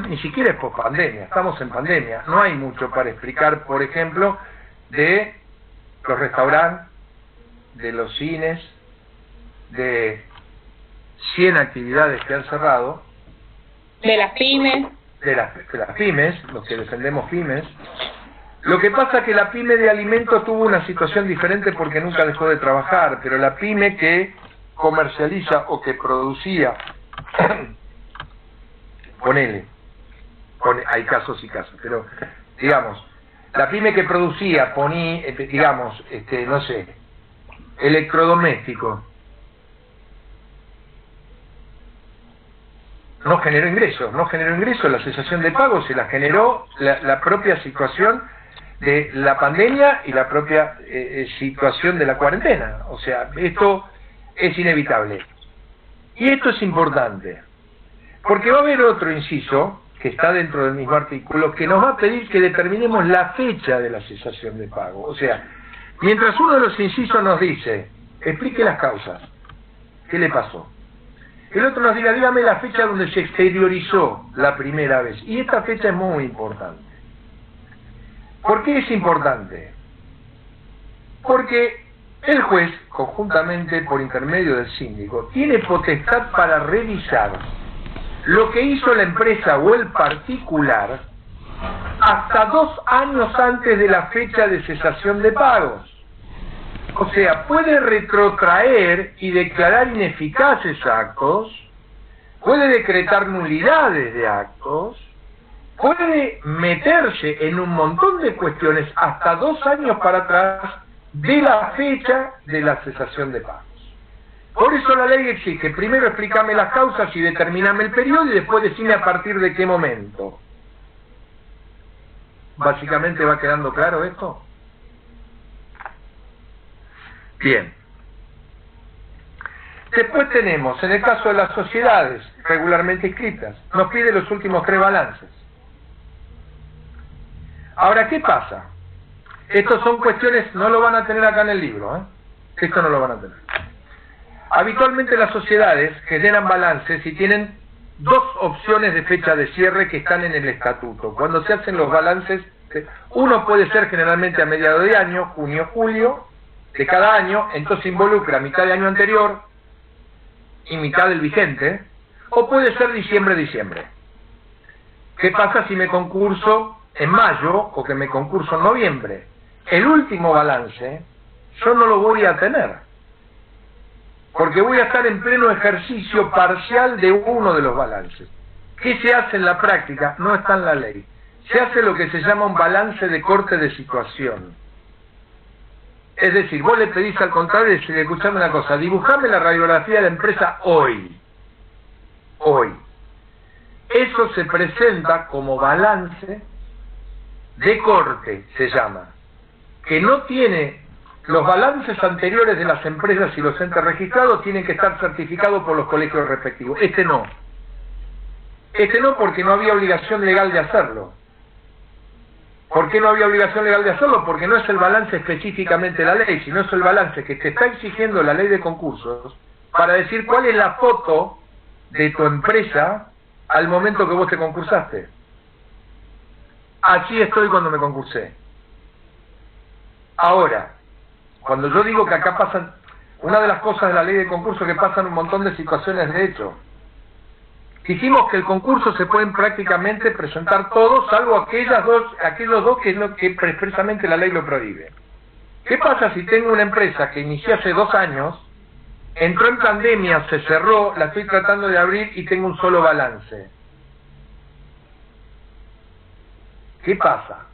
ni siquiera es pospandemia, estamos en pandemia. No hay mucho para explicar, por ejemplo, de los restaurantes, de los cines, de 100 actividades que han cerrado. De las pymes. De las pymes, los que defendemos pymes. Lo que pasa es que la pyme de alimentos tuvo una situación diferente porque nunca dejó de trabajar, pero la pyme que comercializa o que producía, hay casos y casos, pero digamos, la pyme que producía, no sé, electrodomésticos, no generó ingresos, la cesación de pagos se la generó la propia situación de la pandemia y la propia situación de la cuarentena. O sea, esto es inevitable. Y esto es importante, porque va a haber otro inciso, que está dentro del mismo artículo, que nos va a pedir que determinemos la fecha de la cesación de pago. O sea, mientras uno de los incisos nos dice, explique las causas, ¿qué le pasó? El otro nos diga, dígame la fecha donde se exteriorizó la primera vez. Y esta fecha es muy importante. ¿Por qué es importante? Porque el juez, conjuntamente por intermedio del síndico, tiene potestad para revisar lo que hizo la empresa o el particular hasta 2 años antes de la fecha de cesación de pagos. O sea, puede retrotraer y declarar ineficaces actos, puede decretar nulidades de actos, puede meterse en un montón de cuestiones hasta 2 años para atrás de la fecha de la cesación de pagos. Por eso la ley exige, primero explícame las causas y determiname el periodo y después decime a partir de qué momento. ¿Básicamente va quedando claro esto? Bien. Después tenemos, en el caso de las sociedades regularmente inscritas, nos pide los últimos 3 balances. Ahora, ¿qué pasa? Estas son cuestiones, no lo van a tener acá en el libro, esto no lo van a tener. Habitualmente las sociedades generan balances y tienen 2 opciones de fecha de cierre que están en el estatuto. Cuando se hacen los balances Uno puede ser generalmente a mediados de año, junio, julio, de cada año, entonces involucra mitad de año anterior y mitad del vigente, o puede ser diciembre. ¿Qué pasa si me concurso en mayo o que me concurso en noviembre? El último balance yo no lo voy a tener, porque voy a estar en pleno ejercicio parcial de uno de los balances. ¿Qué se hace en la práctica? No está en la ley. Se hace lo que se llama un balance de corte de situación. Es decir, vos le pedís al contador y decís, escuchame una cosa, dibujame la radiografía de la empresa hoy. Eso se presenta como balance de corte, se llama, que no tiene, los balances anteriores de las empresas y los entes registrados tienen que estar certificados por los colegios respectivos. Este no porque no había obligación legal de hacerlo. ¿Por qué no había obligación legal de hacerlo? Porque no es el balance específicamente de la ley, sino es el balance que te está exigiendo la ley de concursos para decir cuál es la foto de tu empresa al momento que vos te concursaste. Así estoy cuando me concursé. Ahora, cuando yo digo que acá pasan, una de las cosas de la ley de concurso que pasan un montón de situaciones de hecho, dijimos que el concurso se pueden prácticamente presentar todos, salvo aquellos dos que es lo que expresamente la ley lo prohíbe. ¿Qué pasa si tengo una empresa que inicié hace 2 años, entró en pandemia, se cerró, la estoy tratando de abrir y tengo un solo balance? ¿Qué pasa?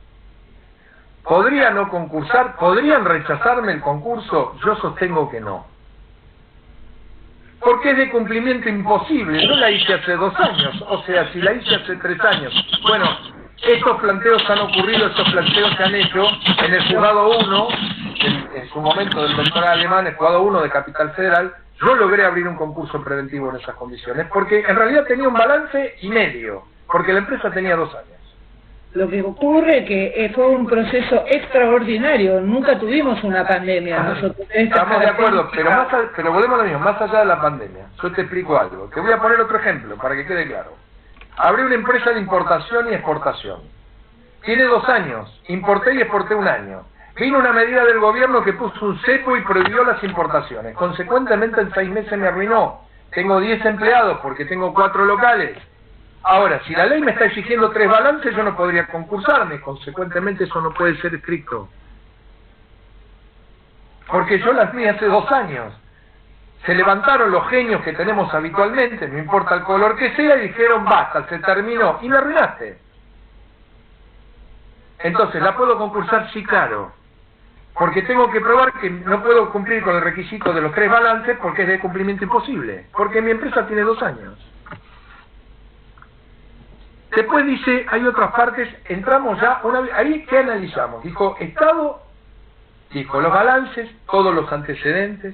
¿Podría no concursar? ¿Podrían rechazarme el concurso? Yo sostengo que no. Porque es de cumplimiento imposible. Yo la hice hace 2 años, o sea, si la hice hace 3 años. Bueno, estos planteos han ocurrido, estos planteos se han hecho en el juzgado 1, en su momento del doctor Alemán, el juzgado 1 de Capital Federal. Yo logré abrir un concurso preventivo en esas condiciones, porque en realidad tenía un balance y medio, porque la empresa tenía 2 años. Lo que ocurre es que fue un proceso extraordinario, nunca tuvimos una pandemia. Nosotros estamos de acuerdo, pero volvemos a lo mismo, más allá de la pandemia. Yo te explico algo. Te voy a poner otro ejemplo para que quede claro. Abrí una empresa de importación y exportación. Tiene 2 años, importé y exporté 1 año. Vino una medida del gobierno que puso un cepo y prohibió las importaciones. Consecuentemente en 6 meses me arruinó. Tengo 10 empleados porque tengo 4 locales. Ahora, si la ley me está exigiendo 3 balances, yo no podría concursarme, consecuentemente eso no puede ser estricto. Porque yo las vi hace 2 años. Se levantaron los genios que tenemos habitualmente, no importa el color que sea, y dijeron, basta, se terminó, y me arruinaste. Entonces, ¿la puedo concursar? Sí, claro. Porque tengo que probar que no puedo cumplir con el requisito de los 3 balances porque es de cumplimiento imposible. Porque mi empresa tiene 2 años. Después dice, hay otras partes, entramos ya, ahí ¿qué analizamos? Dijo, Estado, dijo los balances, todos los antecedentes.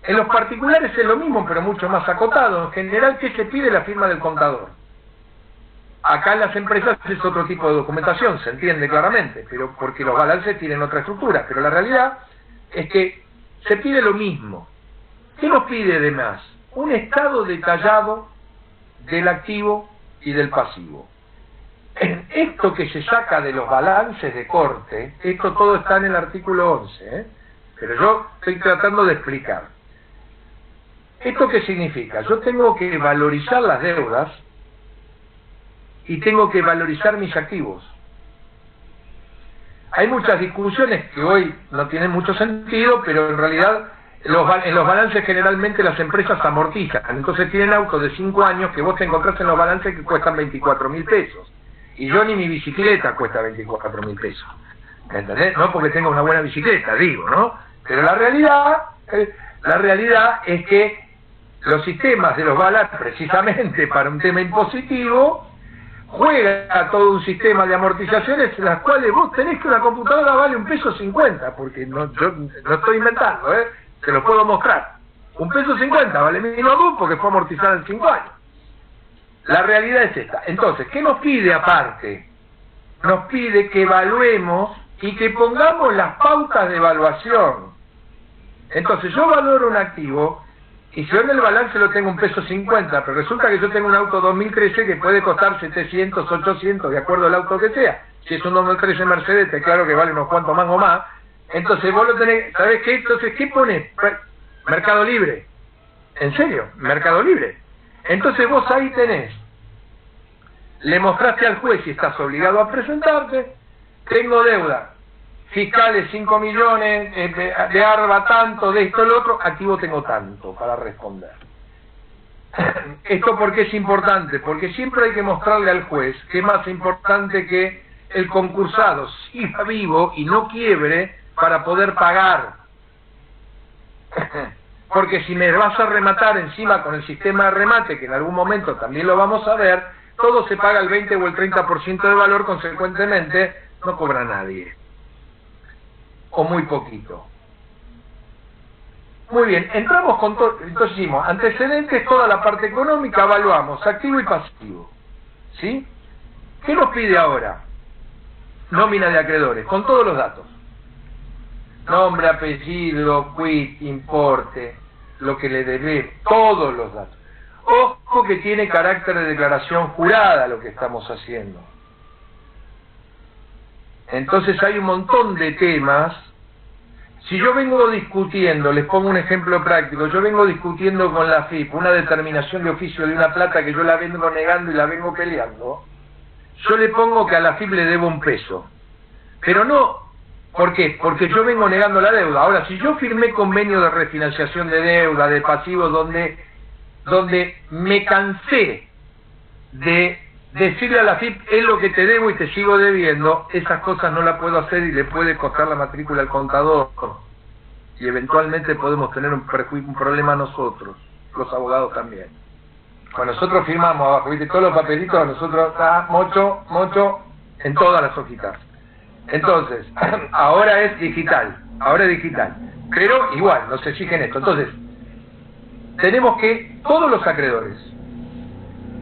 En los particulares es lo mismo, pero mucho más acotado. En general, ¿qué se pide? La firma del contador. Acá en las empresas es otro tipo de documentación, se entiende claramente, pero porque los balances tienen otra estructura. Pero la realidad es que se pide lo mismo. ¿Qué nos pide de más? Un estado detallado del activo y del pasivo. Esto que se saca de los balances de corte, esto todo está en el artículo 11, pero yo estoy tratando de explicar. ¿Esto qué significa? Yo tengo que valorizar las deudas y tengo que valorizar mis activos. Hay muchas discusiones que hoy no tienen mucho sentido, pero en realidad en los balances generalmente las empresas amortizan. Entonces tienen autos de 5 años que vos te encontrás en los balances que cuestan 24.000 pesos. Y yo ni mi bicicleta cuesta 24.000 pesos. ¿Entendés? No porque tenga una buena bicicleta, digo, ¿no? Pero la realidad es que los sistemas de los balances, precisamente para un tema impositivo, juega todo un sistema de amortizaciones en las cuales vos tenés que una computadora vale $1.50, porque yo no estoy inventando, te lo puedo mostrar. $1.50 vale mi notebook porque fue amortizada en 5 años. La realidad es esta. Entonces, ¿qué nos pide aparte? Nos pide que evaluemos y que pongamos las pautas de evaluación. Entonces, yo valoro un activo y si yo en el balance lo tengo $1.50, pero resulta que yo tengo un auto 2013 que puede costar 700, 800, de acuerdo al auto que sea. Si es un 2013 Mercedes, te claro que vale unos cuantos mangos más. Entonces vos lo tenés, ¿sabés qué? Entonces, ¿qué pones? Mercado Libre. ¿En serio? Mercado Libre. Entonces vos ahí tenés, le mostraste al juez y estás obligado a presentarte, tengo deuda, fiscales 5 millones, de ARBA tanto, de esto, lo otro, activo tengo tanto para responder. ¿Esto por qué es importante? Porque siempre hay que mostrarle al juez que es más importante que el concursado siga vivo y no quiebre para poder pagar. Porque si me vas a rematar encima con el sistema de remate, que en algún momento también lo vamos a ver, todo se paga el 20 o el 30% de valor, consecuentemente no cobra nadie. O muy poquito. Muy bien, entramos con todo, entonces hicimos antecedentes, toda la parte económica, evaluamos activo y pasivo. ¿Sí? ¿Qué nos pide ahora? Nómina de acreedores, con todos los datos. Nombre, apellido, quit, importe, lo que le debe, todos los datos. Ojo que tiene carácter de declaración jurada lo que estamos haciendo. Entonces hay un montón de temas. Si yo vengo discutiendo, les pongo un ejemplo práctico, yo vengo discutiendo con la AFIP una determinación de oficio de una plata que yo la vengo negando y la vengo peleando, yo le pongo que a la AFIP le debo 1 peso. Pero no, ¿por qué? Porque yo vengo negando la deuda. Ahora, si yo firmé convenio de refinanciación de deuda, de pasivos, donde me cansé de decirle a la AFIP, es lo que te debo y te sigo debiendo, esas cosas no las puedo hacer y le puede costar la matrícula al contador. Y eventualmente podemos tener un problema nosotros, los abogados también. Cuando nosotros firmamos abajo, ¿viste? Todos los papelitos, a nosotros está mocho, en todas las hojitas. Entonces, ahora es digital, pero igual, nos exigen esto. Entonces, tenemos que, todos los acreedores,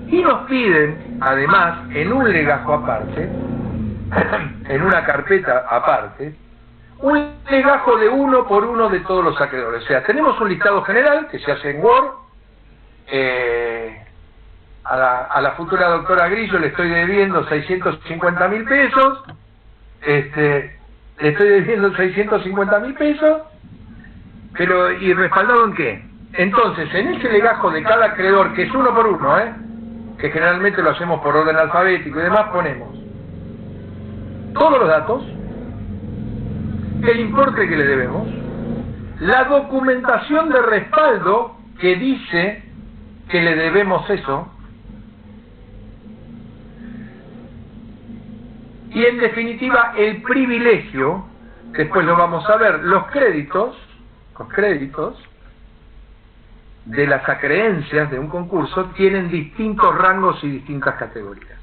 y nos piden, además, en un legajo aparte, en una carpeta aparte, un legajo de 1 por 1 de todos los acreedores. O sea, tenemos un listado general que se hace en Word. A la futura doctora Grillo le estoy debiendo 650.000 pesos. Le estoy debiendo 650.000 pesos. Pero, ¿y respaldado en qué? Entonces, en ese legajo de cada acreedor, que es 1 por 1, que generalmente lo hacemos por orden alfabético y demás, ponemos todos los datos, el importe que le debemos, la documentación de respaldo que dice que le debemos eso, y en definitiva el privilegio, después lo vamos a ver, los créditos de las acreencias de un concurso tienen distintos rangos y distintas categorías.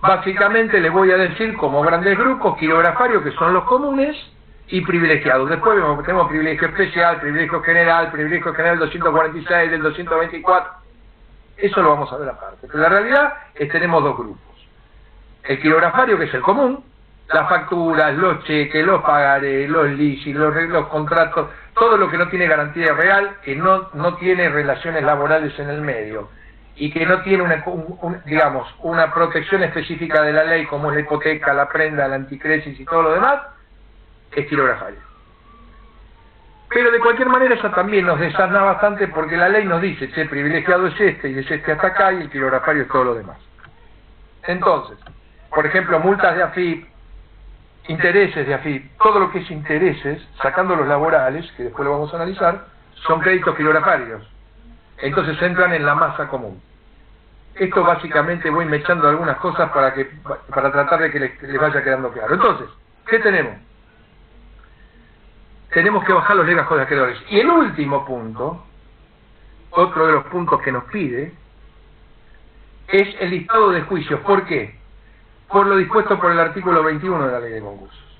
Básicamente les voy a decir como grandes grupos, quirografarios, que son los comunes, y privilegiados. Después tenemos privilegio especial, privilegio general 246, del 224. Eso lo vamos a ver aparte. Pero la realidad es que tenemos 2 grupos. El quirografario, que es el común, las facturas, los cheques, los pagarés, los licis, los contratos, todo lo que no tiene garantía real, que no tiene relaciones laborales en el medio y que no tiene una protección específica de la ley, como es la hipoteca, la prenda, la anticresis y todo lo demás, es quirografario. Pero de cualquier manera eso también nos desasna bastante, porque la ley nos dice, che, privilegiado es este y es este hasta acá, y el quirografario es todo lo demás. Entonces, por ejemplo, multas de AFIP, intereses de AFIP, todo lo que es intereses, sacando los laborales, que después lo vamos a analizar, son créditos quirografarios. Entonces entran en la masa común. Esto básicamente voy mechando algunas cosas para tratar de que les vaya quedando claro. Entonces, ¿qué tenemos? Tenemos que bajar los legajos de acreedores. Y el último punto, otro de los puntos que nos pide, es el listado de juicios. ¿Por qué? Por lo dispuesto por el artículo 21 de la Ley de Concursos,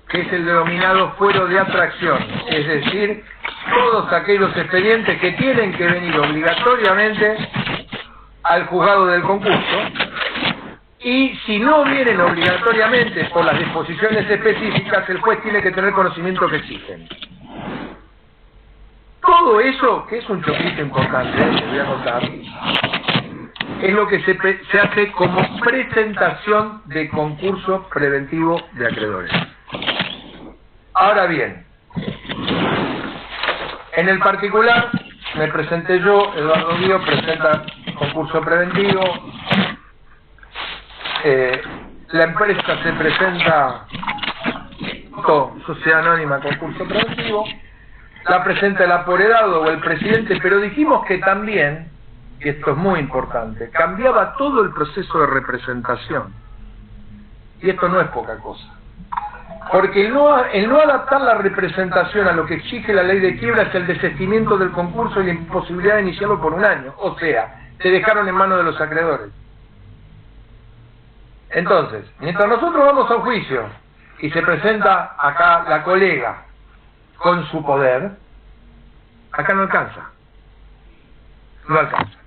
que es el denominado fuero de atracción, es decir, todos aquellos expedientes que tienen que venir obligatoriamente al juzgado del concurso, y si no vienen obligatoriamente por las disposiciones específicas, el juez tiene que tener conocimiento que existen. Todo eso, que es un choquito importante, les voy a contar, es lo que se hace como presentación de concurso preventivo de acreedores. Ahora bien, en el particular me presenté yo, Eduardo Guío presenta concurso preventivo, la empresa se presenta, sociedad anónima, concurso preventivo, la presenta el apoderado o el presidente, pero dijimos que también, y esto es muy importante, cambiaba todo el proceso de representación. Y esto no es poca cosa. Porque el no adaptar la representación a lo que exige la ley de quiebra es el desistimiento del concurso y la imposibilidad de iniciarlo por un año. O sea, te dejaron en manos de los acreedores. Entonces, mientras nosotros vamos a un juicio y se presenta acá la colega con su poder, acá no alcanza. No alcanza.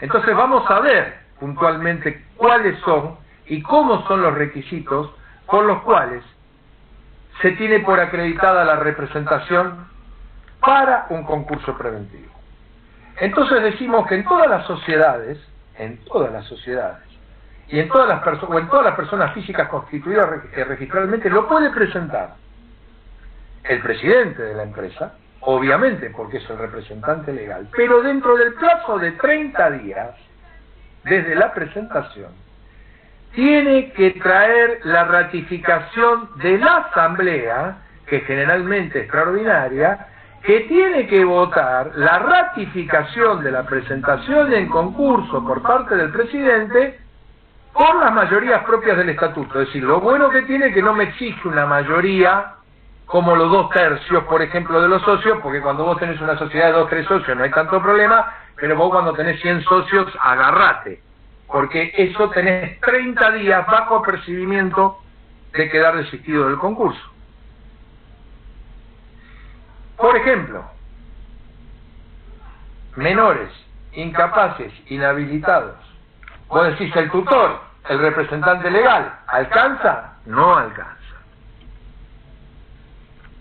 Entonces vamos a ver puntualmente cuáles son y cómo son los requisitos por los cuales se tiene por acreditada la representación para un concurso preventivo. Entonces decimos que en todas las sociedades, y en todas las personas físicas constituidas registralmente, lo puede presentar el presidente de la empresa, obviamente porque es el representante legal, pero dentro del plazo de 30 días, desde la presentación, tiene que traer la ratificación de la asamblea, que generalmente es extraordinaria, que tiene que votar la ratificación de la presentación en concurso por parte del presidente por las mayorías propias del estatuto. Es decir, lo bueno que tiene es que no me exige una mayoría como los 2/3, por ejemplo, de los socios, porque cuando vos tenés una sociedad de 2 o 3 socios no hay tanto problema, pero vos cuando tenés 100 socios, agarrate, porque eso tenés 30 días bajo apercibimiento de quedar desistido del concurso. Por ejemplo, menores, incapaces, inhabilitados. Vos decís, el tutor, el representante legal, ¿alcanza? No alcanza.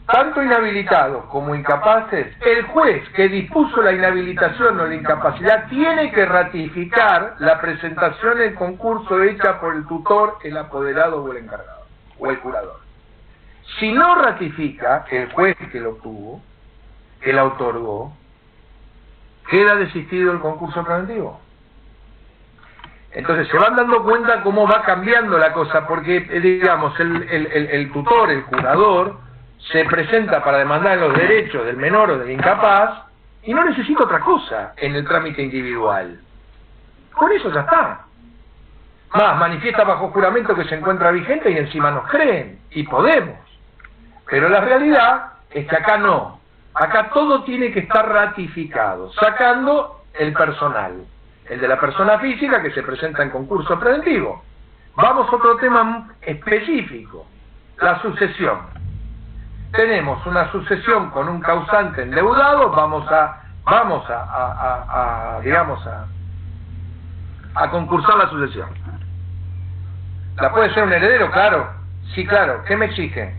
Tanto inhabilitados como incapaces, el juez que dispuso la inhabilitación o la incapacidad tiene que ratificar la presentación en concurso hecha por el tutor, el apoderado o el encargado, o el curador. Si no ratifica el juez que lo obtuvo, que la otorgó, queda desistido el concurso preventivo. Entonces se van dando cuenta cómo va cambiando la cosa, porque digamos, el tutor, el curador, se presenta para demandar los derechos del menor o del incapaz y no necesita otra cosa en el trámite individual. Con eso ya está. Más, manifiesta bajo juramento que se encuentra vigente y encima nos creen, y podemos. Pero la realidad es que acá no. Acá todo tiene que estar ratificado, sacando el personal, el de la persona física que se presenta en concurso preventivo. Vamos a otro tema específico, la sucesión. Tenemos una sucesión con un causante endeudado, vamos a concursar la sucesión. ¿La puede ser un heredero? Claro. Sí, claro. ¿Qué me exige?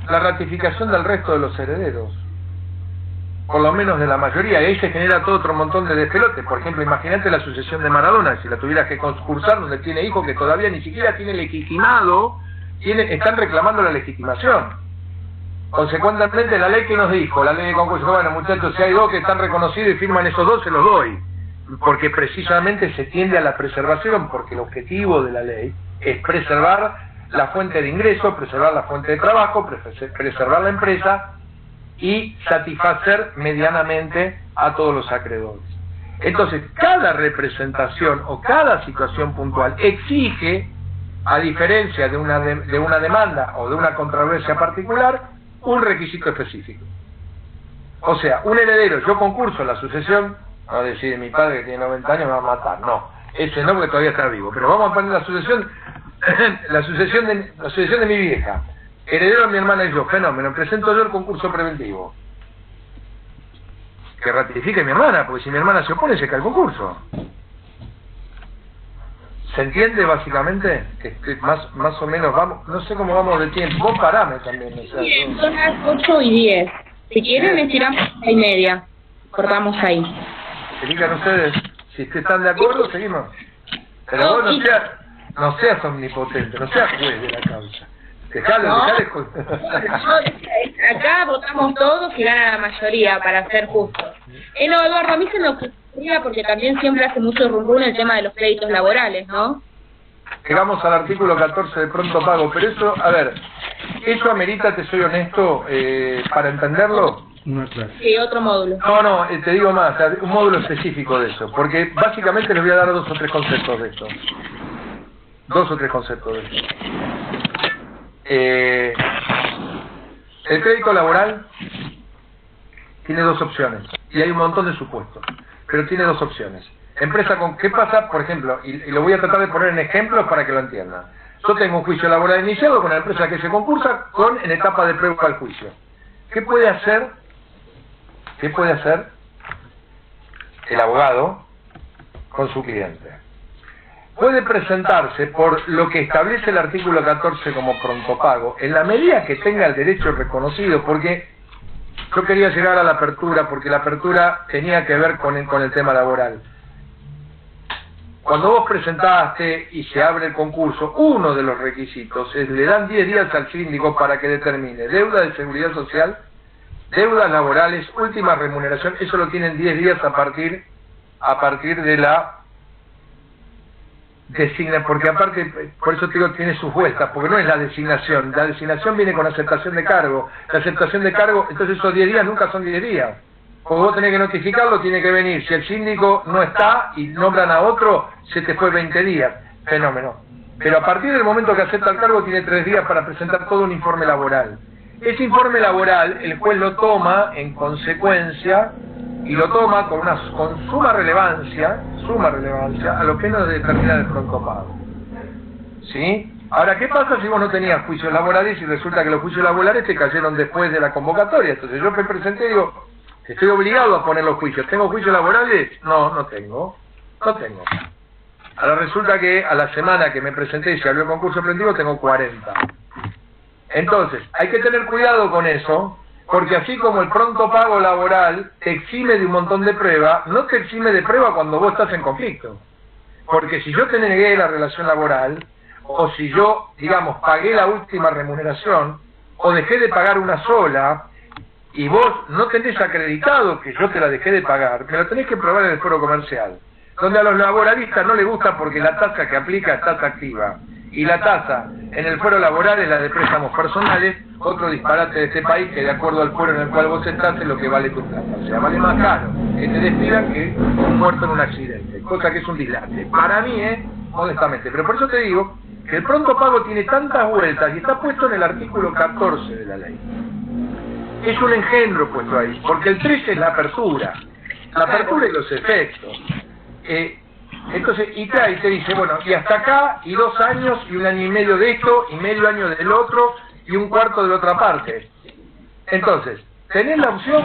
La ratificación del resto de los herederos, por lo menos de la mayoría, y ahí se genera todo otro montón de despelotes. Por ejemplo, imagínate la sucesión de Maradona, si la tuvieras que concursar donde tiene hijos que todavía ni siquiera tiene legitimado, están reclamando la legitimación. Consecuentemente, la ley que nos dijo, la ley de concurso, bueno, muchachos, si hay 2 que están reconocidos y firman esos 2, se los doy, porque precisamente se tiende a la preservación, porque el objetivo de la ley es preservar la fuente de ingreso, preservar la fuente de trabajo, preservar la empresa y satisfacer medianamente a todos los acreedores. Entonces, cada representación o cada situación puntual exige, a diferencia de una demanda o de una controversia particular, un requisito específico. O sea, un heredero, yo concurso la sucesión, no decir mi padre que tiene 90 años me va a matar, no, ese no, porque todavía está vivo, pero vamos a poner la sucesión de mi vieja, heredero mi hermana y yo, fenómeno, presento yo el concurso preventivo, que ratifique mi hermana, porque si mi hermana se opone se cae el concurso. ¿Se entiende básicamente? Más o menos vamos, no sé cómo vamos de tiempo, vos parame también. O sea, bien, son las 8:10. Si quieren, estiramos a 6:30. Cortamos ahí. ¿Se fijan ustedes? Si están de acuerdo, seguimos. Pero vos no seas omnipotente, no seas juez de la causa. Dejalo. Acá votamos todos y gana la mayoría, para ser justos. No, Eduardo, a mí se me ocurría, porque también siempre hace mucho rumbo el tema de los créditos laborales, ¿no? Llegamos al artículo 14 de pronto pago, pero eso, a ver, eso amerita, te soy honesto, para entenderlo. Sí, otro módulo. No, te digo más, un módulo específico de eso, porque básicamente les voy a dar 2 o 3 conceptos de esto. 2 o 3 conceptos de esto. El crédito laboral tiene 2 opciones, y hay un montón de supuestos, pero tiene 2 opciones. Empresa con... ¿Qué pasa? Por ejemplo, y lo voy a tratar de poner en ejemplos para que lo entiendan. Yo tengo un juicio laboral iniciado con la empresa que se concursa en etapa de prueba al juicio. ¿Qué puede hacer el abogado con su cliente? Puede presentarse por lo que establece el artículo 14 como pronto pago, en la medida que tenga el derecho reconocido, porque yo quería llegar a la apertura, porque la apertura tenía que ver con el tema laboral. Cuando vos presentaste y se abre el concurso, uno de los requisitos es le dan 10 días al síndico para que determine deuda de seguridad social, deudas laborales, última remuneración. Eso lo tienen 10 días a partir de la designación, porque aparte, por eso te digo, tiene sus vueltas, porque no es la designación viene con aceptación de cargo, la aceptación de cargo, entonces esos 10 días nunca son 10 días. Porque vos tenés que notificarlo, tiene que venir. Si el síndico no está y nombran a otro, se te fue 20 días. Fenómeno. Pero a partir del momento que acepta el cargo, tiene 3 días para presentar todo un informe laboral. Ese informe laboral, el juez lo toma en consecuencia, y lo toma con suma relevancia, a lo que nos determina el pronto pago. ¿Sí? Ahora, ¿qué pasa si vos no tenías juicios laborales y resulta que los juicios laborales te cayeron después de la convocatoria? Entonces yo me presenté y digo, ¿estoy obligado a poner los juicios? ¿Tengo juicios laborales? No tengo. Ahora resulta que a la semana que me presenté y se abrió el concurso preventivo tengo 40. Entonces, hay que tener cuidado con eso, porque así como el pronto pago laboral te exime de un montón de pruebas, no te exime de prueba cuando vos estás en conflicto. Porque si yo te negué la relación laboral, o si yo, digamos, pagué la última remuneración, o dejé de pagar una sola, y vos no tenés acreditado que yo te la dejé de pagar, me lo tenés que probar en el foro comercial, donde a los laboralistas no les gusta porque la tasa que aplica es tasa activa, y la tasa en el fuero laboral es la de préstamos personales, otro disparate de este país que de acuerdo al fuero en el cual vos estás es lo que vale tu plata. O sea, vale más caro que te despidan que un muerto en un accidente, cosa que es un dislate. Para mí, modestamente. Pero por eso te digo que el pronto pago tiene tantas vueltas y está puesto en el artículo 14 de la ley. Es un engendro puesto ahí, porque el 13 es la apertura y los efectos. Entonces, y te dice, bueno, y hasta acá, y 2 años, y 1 año y medio de esto, y medio año del otro, y 1/4 de la otra parte. Entonces, tenés la opción,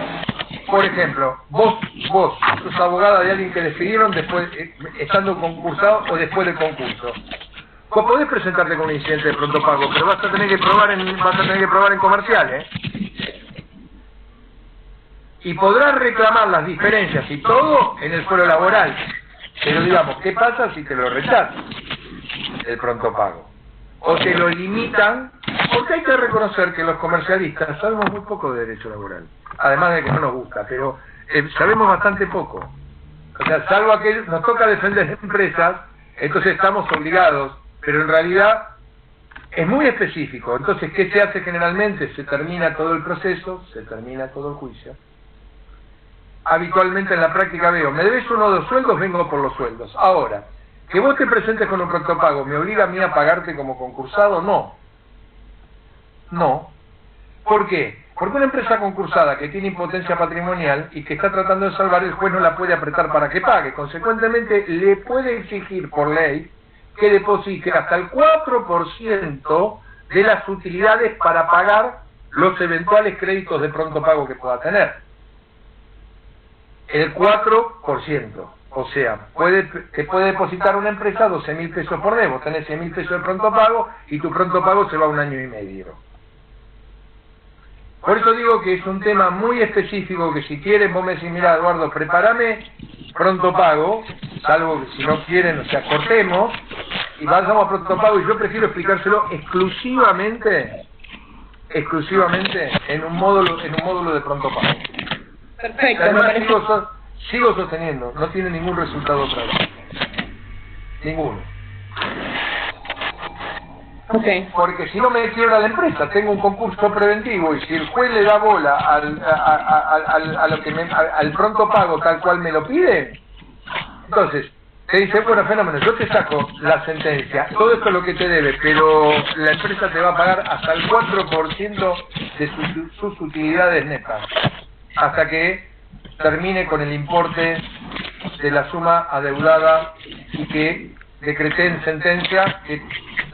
por ejemplo, vos sos abogada de alguien que despidieron después, estando concursado o después del concurso. Vos podés presentarte con un incidente de pronto pago, pero vas a tener que probar en comercial, y podrás reclamar las diferencias y todo en el fuero laboral. Pero digamos, ¿qué pasa si te lo rechazan el pronto pago? O te lo limitan, porque hay que reconocer que los comercialistas sabemos muy poco de derecho laboral, además de que no nos gusta, pero sabemos bastante poco. O sea, salvo que nos toca defender empresas, entonces estamos obligados, pero en realidad es muy específico. Entonces, ¿qué se hace generalmente? Se termina todo el proceso, se termina todo el juicio. Habitualmente en la práctica veo, me debes 1 o 2 sueldos, vengo por los sueldos. Ahora, que vos te presentes con un pronto pago, ¿me obliga a mí a pagarte como concursado? No. ¿Por qué? Porque una empresa concursada que tiene impotencia patrimonial y que está tratando de salvar, el juez no la puede apretar para que pague. Consecuentemente, le puede exigir por ley que deposite hasta el 4% de las utilidades para pagar los eventuales créditos de pronto pago que pueda tener. El 4%, o sea, te puede depositar una empresa 12.000 pesos por mes, vos tenés 100.000 pesos de pronto pago y tu pronto pago se va a 1 año y medio. Por eso digo que es un tema muy específico que si quieren vos me decís, mira Eduardo, prepárame pronto pago, salvo que si no quieren, o sea, cortemos y vayamos a pronto pago, y yo prefiero explicárselo exclusivamente en un módulo de pronto pago. Perfecto, Además, me parece. sigo sosteniendo, no tiene ningún resultado práctico. Ninguno. Okay. Porque si no me quiebra la empresa, tengo un concurso preventivo y si el juez le da bola al pronto pago tal cual me lo pide, entonces te dice, bueno, fenómeno, yo te saco la sentencia, todo esto es lo que te debe, pero la empresa te va a pagar hasta el 4% de sus utilidades netas, hasta que termine con el importe de la suma adeudada y que decreté en sentencia que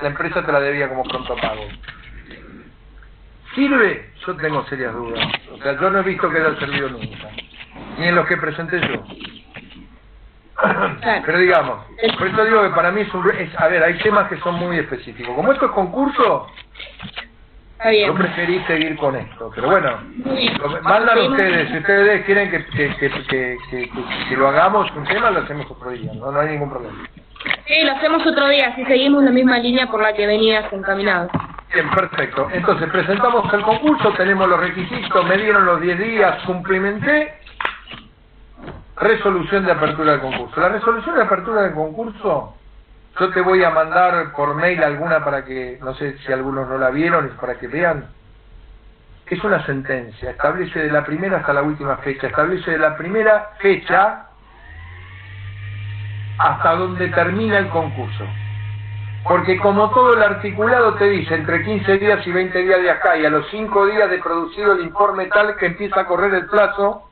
la empresa te la debía como pronto pago. ¿Sirve? Yo tengo serias dudas. O sea, yo no he visto que haya servido nunca. Ni en los que presenté yo. Pero digamos, por eso digo que para mí a ver, hay temas que son muy específicos. Como esto es concurso, Está bien. yo preferí seguir con esto. Pero bueno, Muy bien. mandan Seguimos. ustedes. Si ustedes quieren que lo hagamos un tema, lo hacemos otro día. No hay ningún problema. Sí, lo hacemos otro día, si seguimos la misma línea por la que venías encaminado. Bien, perfecto. Entonces presentamos el concurso, tenemos los requisitos, me dieron los 10 días, cumplimenté. Resolución de apertura del concurso. La resolución de apertura del concurso, yo te voy a mandar por mail alguna para que, no sé si algunos no la vieron, es para que vean. Es una sentencia, establece de la primera hasta la última fecha, establece de la primera fecha hasta donde termina el concurso. Porque como todo el articulado te dice, entre 15 días y 20 días de acá, y a los 5 días de producido el informe tal que empieza a correr el plazo,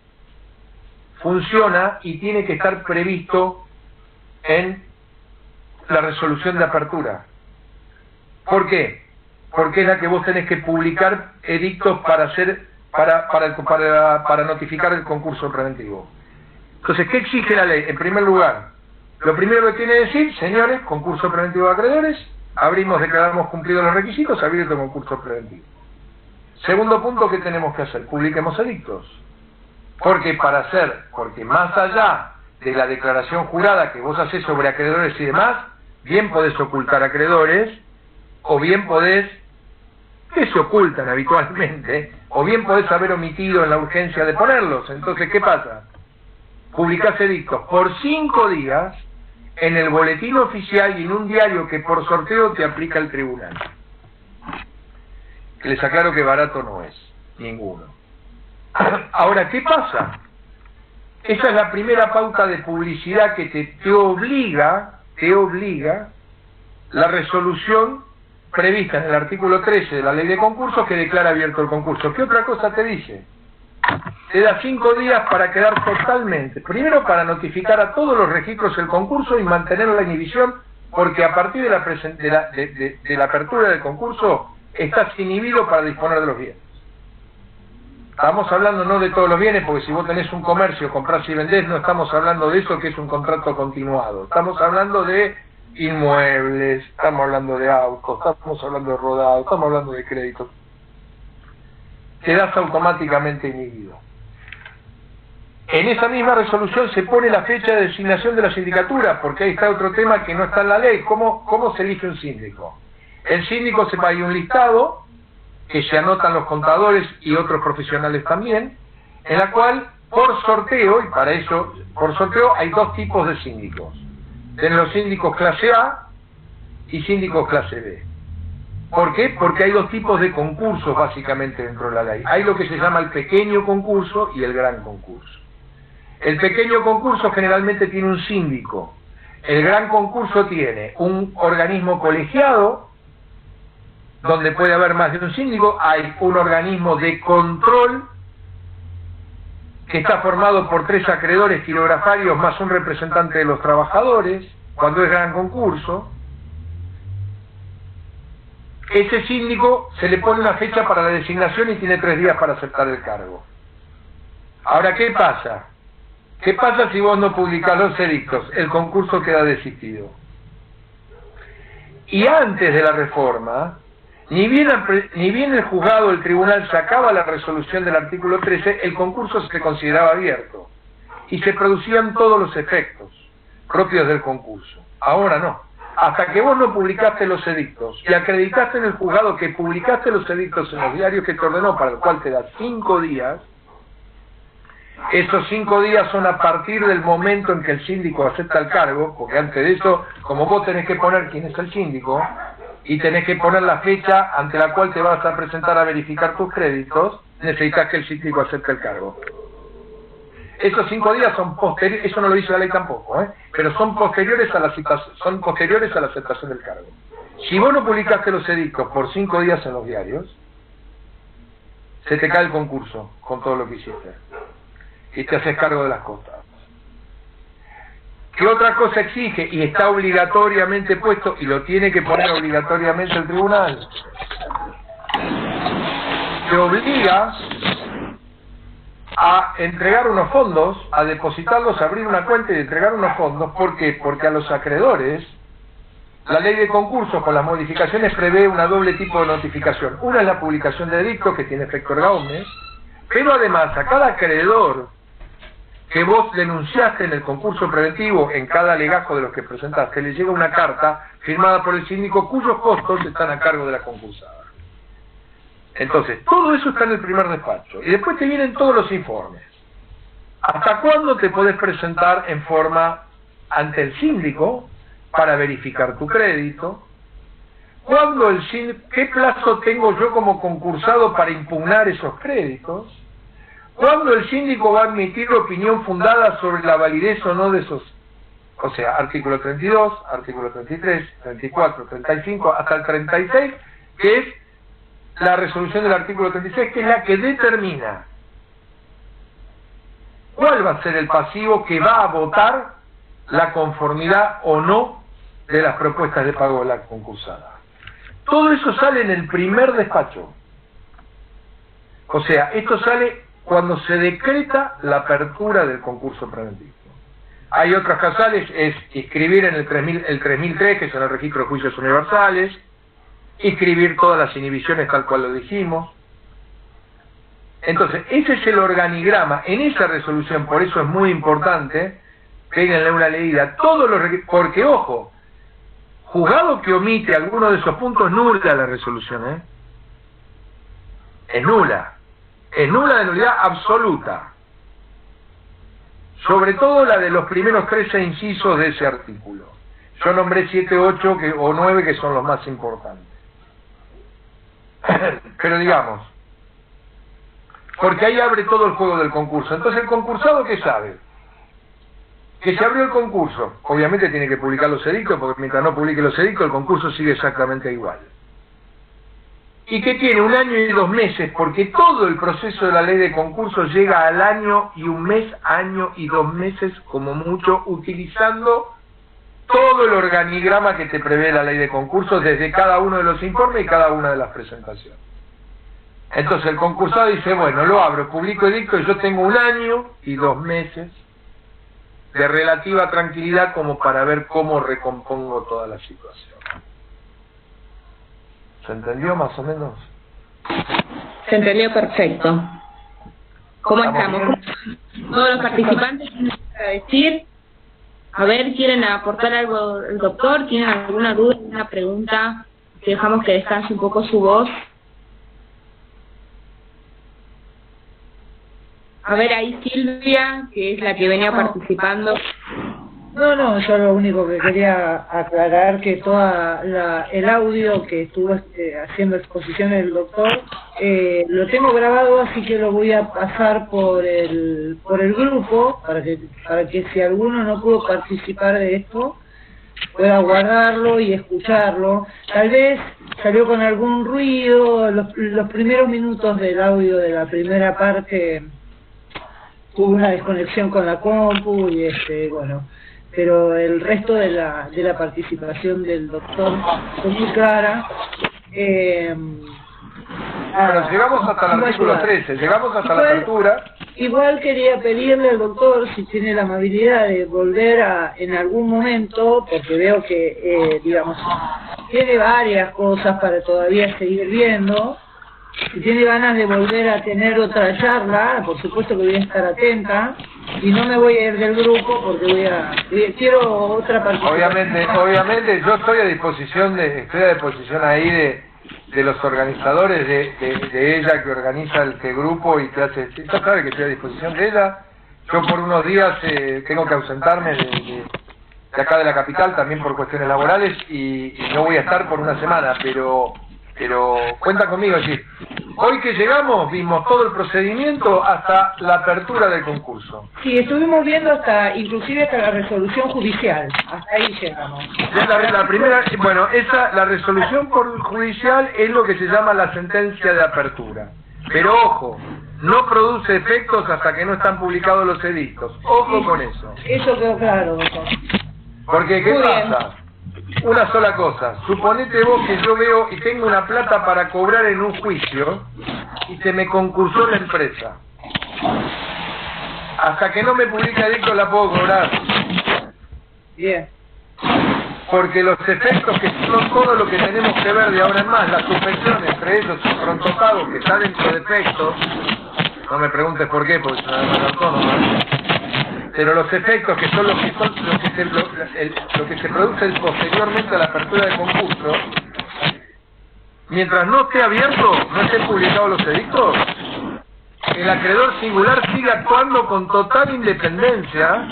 funciona y tiene que estar previsto en la resolución de apertura. ¿Por qué? Porque es la que vos tenés que publicar edictos para notificar el concurso preventivo. Entonces, ¿qué exige la ley? En primer lugar, lo primero que tiene que decir, señores, concurso preventivo de acreedores, declaramos cumplidos los requisitos, abierto concurso preventivo. Segundo punto, ¿qué tenemos que hacer? Publiquemos edictos. Porque más allá de la declaración jurada que vos hacés sobre acreedores y demás, bien podés ocultar acreedores, o bien podés, que se ocultan habitualmente, o bien podés haber omitido en la urgencia de ponerlos. Entonces, ¿qué pasa? Publicás edictos por 5 días en el boletín oficial y en un diario que por sorteo te aplica el tribunal. Les aclaro que barato no es, ninguno. Ahora, ¿qué pasa? Esa es la primera pauta de publicidad que te obliga la resolución prevista en el artículo 13 de la ley de concursos que declara abierto el concurso. ¿Qué otra cosa te dice? Te da 5 días para quedar totalmente, primero para notificar a todos los registros el concurso y mantener la inhibición, porque a partir de la apertura del concurso estás inhibido para disponer de los bienes. Estamos hablando no de todos los bienes, porque si vos tenés un comercio, comprás y vendés, no estamos hablando de eso que es un contrato continuado. Estamos hablando de inmuebles, estamos hablando de autos, estamos hablando de rodados, estamos hablando de créditos. Quedás automáticamente inhibido. En esa misma resolución se pone la fecha de designación de la sindicatura, porque ahí está otro tema que no está en la ley. ¿Cómo se elige un síndico? El síndico hay un listado que se anotan los contadores y otros profesionales también, en la cual por sorteo, y para eso por sorteo hay 2 tipos de síndicos. Tienen los síndicos clase A y síndicos clase B. ¿Por qué? Porque hay 2 tipos de concursos básicamente dentro de la ley. Hay lo que se llama el pequeño concurso y el gran concurso. El pequeño concurso generalmente tiene un síndico. El gran concurso tiene un organismo colegiado, donde puede haber más de un síndico. Hay un organismo de control que está formado por 3 acreedores quirografarios más un representante de los trabajadores, cuando es gran concurso. Ese síndico se le pone una fecha para la designación y tiene 3 días para aceptar el cargo. Ahora, ¿qué pasa? ¿Qué pasa si vos no publicás los edictos? El concurso queda desistido. Y antes de la reforma, ni bien el juzgado, el tribunal sacaba la resolución del artículo 13, el concurso se consideraba abierto y se producían todos los efectos propios del concurso. Ahora no. Hasta que vos no publicaste los edictos y acreditaste en el juzgado que publicaste los edictos en los diarios que te ordenó, para el cual te da 5 días, esos 5 días son a partir del momento en que el síndico acepta el cargo, porque antes de eso, como vos tenés que poner quién es el síndico, y tenés que poner la fecha ante la cual te vas a presentar a verificar tus créditos, necesitas que el síndico acepte el cargo. Esos 5 días son posteriores, eso no lo dice la ley tampoco, pero son posteriores a la aceptación del cargo. Si vos no publicaste los edictos por 5 días en los diarios, se te cae el concurso con todo lo que hiciste y te haces cargo de las costas. ¿Qué otra cosa exige? Y está obligatoriamente puesto, y lo tiene que poner obligatoriamente el tribunal. Te obliga a entregar unos fondos, a depositarlos, a abrir una cuenta y entregar unos fondos. ¿Por qué? Porque a los acreedores, la ley de concursos con las modificaciones prevé una doble tipo de notificación. Una es la publicación de edicto, que tiene efecto erga omnes, pero además a cada acreedor que vos denunciaste en el concurso preventivo, en cada legajo de los que presentaste, le llega una carta firmada por el síndico cuyos costos están a cargo de la concursada. Entonces, todo eso está en el primer despacho. Y después te vienen todos los informes. ¿Hasta cuándo te podés presentar en forma ante el síndico para verificar tu crédito? ¿Cuándo qué plazo tengo yo como concursado para impugnar esos créditos? ¿Cuándo el síndico va a admitir opinión fundada sobre la validez o no de esos? O sea, artículo 32, artículo 33, 34, 35, hasta el 36, que es la resolución del artículo 36, que es la que determina cuál va a ser el pasivo que va a votar la conformidad o no de las propuestas de pago de la concursada. Todo eso sale en el primer despacho. O sea, esto sale cuando se decreta la apertura del concurso preventivo. Hay otras causales, es inscribir en el 3003, que son el registro de juicios universales, inscribir todas las inhibiciones tal cual lo dijimos. Entonces, ese es el organigrama. En esa resolución, por eso es muy importante, péguenle una leída, porque ojo, juzgado que omite alguno de esos puntos, nula la resolución, es nula. Es nula de nulidad absoluta. Sobre todo la de los primeros 13 incisos de ese artículo. Yo nombré 7, 8 o 9 que son los más importantes. Pero digamos, porque ahí abre todo el juego del concurso. Entonces el concursado, ¿qué sabe? Que se abrió el concurso. Obviamente tiene que publicar los edictos, porque mientras no publique los edictos el concurso sigue exactamente igual. Y que tiene 1 año y 2 meses, porque todo el proceso de la ley de concursos llega al año y 1 mes, año y 2 meses como mucho, utilizando todo el organigrama que te prevé la ley de concursos desde cada uno de los informes y cada una de las presentaciones. Entonces el concursado dice, bueno, lo abro, publico edicto y yo tengo 1 año y 2 meses de relativa tranquilidad como para ver cómo recompongo toda la situación. ¿Se entendió más o menos? Se entendió perfecto. ¿Cómo estamos? Todos los participantes tienen que decir. A ver, ¿quieren aportar algo el doctor? ¿Tienen alguna duda, alguna pregunta? Que dejamos que descanse un poco su voz. A ver, ahí Silvia, que es la que venía participando. No, yo lo único que quería aclarar que el audio que estuvo haciendo exposición el doctor, lo tengo grabado, así que lo voy a pasar por el grupo, para que si alguno no pudo participar de esto, pueda guardarlo y escucharlo. Tal vez salió con algún ruido, los primeros minutos del audio de la primera parte tuvo una desconexión con la compu y bueno, pero el resto de la participación del doctor fue muy clara. Bueno, llegamos hasta el artículo 13, llegamos hasta la apertura. Igual quería pedirle al doctor si tiene la amabilidad de volver en algún momento, porque veo que, digamos, tiene varias cosas para todavía seguir viendo. Si tiene ganas de volver a tener otra charla, por supuesto que voy a estar atenta y no me voy a ir del grupo porque quiero otra participación. Obviamente yo estoy a disposición ahí de los organizadores de ella que organiza este grupo y que hace, ella sabe que estoy a disposición de ella. Yo por unos días tengo que ausentarme de acá de la capital también por cuestiones laborales y no voy a estar por una semana, pero cuenta conmigo, es decir, hoy que llegamos vimos todo el procedimiento hasta la apertura del concurso. Sí, estuvimos viendo inclusive hasta la resolución judicial, hasta ahí llegamos. La primera, bueno, la resolución judicial es lo que se llama la sentencia de apertura. Pero ojo, no produce efectos hasta que no están publicados los edictos. Ojo con eso. Eso quedó claro, doctor. Porque, ¿qué pasa? Una sola cosa, suponete vos que yo veo y tengo una plata para cobrar en un juicio y se me concursó la empresa. Hasta que no me publica edicto la puedo cobrar. Bien. Porque los efectos que son todo lo que tenemos que ver de ahora en más, la suspensión entre ellos y prontopago que está dentro de efectos, no me preguntes por qué, porque es una demanda autónoma, pero los efectos que son lo que se produce posteriormente a la apertura del concurso, mientras no esté abierto, no estén publicados los edictos, el acreedor singular sigue actuando con total independencia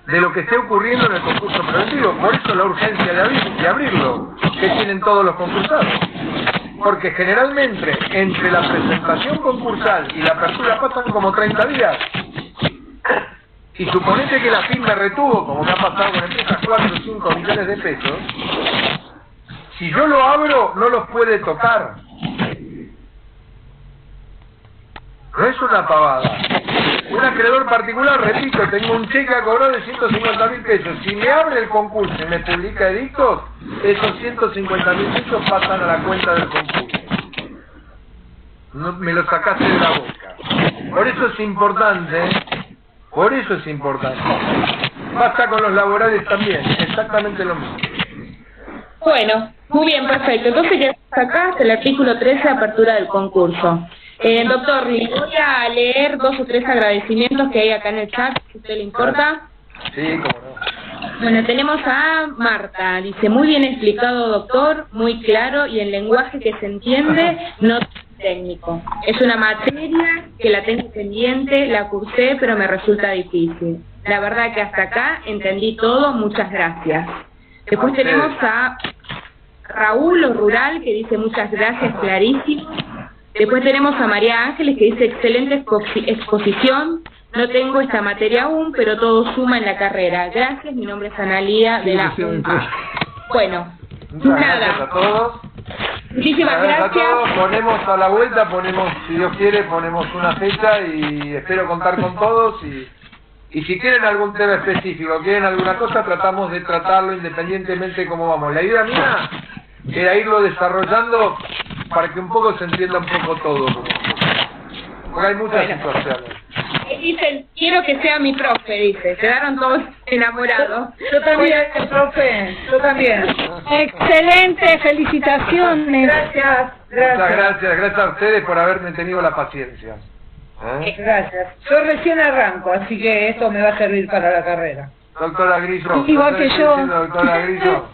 de lo que esté ocurriendo en el concurso preventivo. Por eso la urgencia de abrirlo, que tienen todos los concursados. Porque generalmente entre la presentación concursal y la apertura pasan como 30 días. Y suponete que la FIN me retuvo, como me ha pasado con empresas, 4 o 5 millones de pesos, si yo lo abro, no los puede tocar. No es una pavada. Un acreedor particular, repito, tengo un cheque a cobrar de 150.000 pesos. Si me abre el concurso y me publica edictos, esos 150.000 pesos pasan a la cuenta del concurso. No, me lo sacaste de la boca. Por eso es importante, Basta con los laborales también, exactamente lo mismo. Bueno, muy bien, perfecto. Entonces ya acá hasta el artículo 13, apertura del concurso. Doctor, le voy a leer 2 o 3 agradecimientos que hay acá en el chat, si a usted le importa. Sí, cómo no. Bueno, tenemos a Marta, dice, muy bien explicado, doctor, muy claro y en lenguaje que se entiende, no técnico. Es una materia que la tengo pendiente, la cursé, pero me resulta difícil. La verdad que hasta acá entendí todo, muchas gracias. Después tenemos a Raúl, lo rural, que dice muchas gracias, clarísimo. Después tenemos a María Ángeles, que dice excelente exposición. No tengo esta materia aún, pero todo suma en la carrera. Gracias, mi nombre es Analía de la UNPA. Bueno, gracias a todos. Muchísimas gracias. A todos. Ponemos a la vuelta, si Dios quiere, ponemos una fecha y espero contar con todos. Y si quieren algún tema específico, quieren alguna cosa, tratamos de tratarlo independientemente de cómo vamos. La idea mía era irlo desarrollando para que un poco se entienda un poco todo. Porque hay muchas situaciones. Dicen, quiero que sea mi profe, dice. Quedaron todos enamorados. Yo también, profe, yo también. Excelente, felicitaciones. Gracias. Gracias a ustedes por haberme tenido la paciencia. Gracias. Yo recién arranco, así que esto me va a servir para la carrera. Doctora Grillo, igual que yo. Doctora Grillo,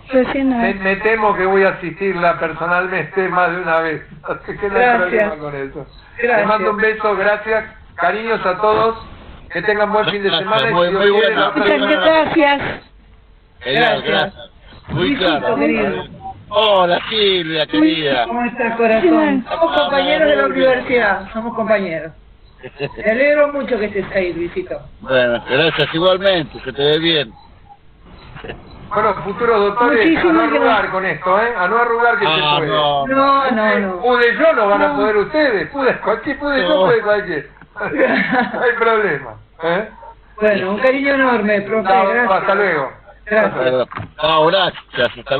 me temo que voy a asistirla personalmente más de una vez, así que no hay problema con eso. Les mando un beso, gracias, cariños a todos, que tengan buen fin de semana. Muy bueno. Muchas gracias. Gracias. Muy claro. Querido. Hola Silvia, querida. ¿Cómo está, corazón? Somos compañeros de la universidad, somos compañeros. Me alegro mucho que estés ahí, Luisito. Bueno, gracias igualmente, que te ve bien. Bueno, futuros doctores, a no arrugar con esto, a no arrugar que se puede. No. Pude yo, no van a poder ustedes. Pude yo, puede cualquier. No hay problema. Bueno, un cariño enorme, profe. Chao, Gracias. hasta luego. Gracias. Gracias, hasta luego.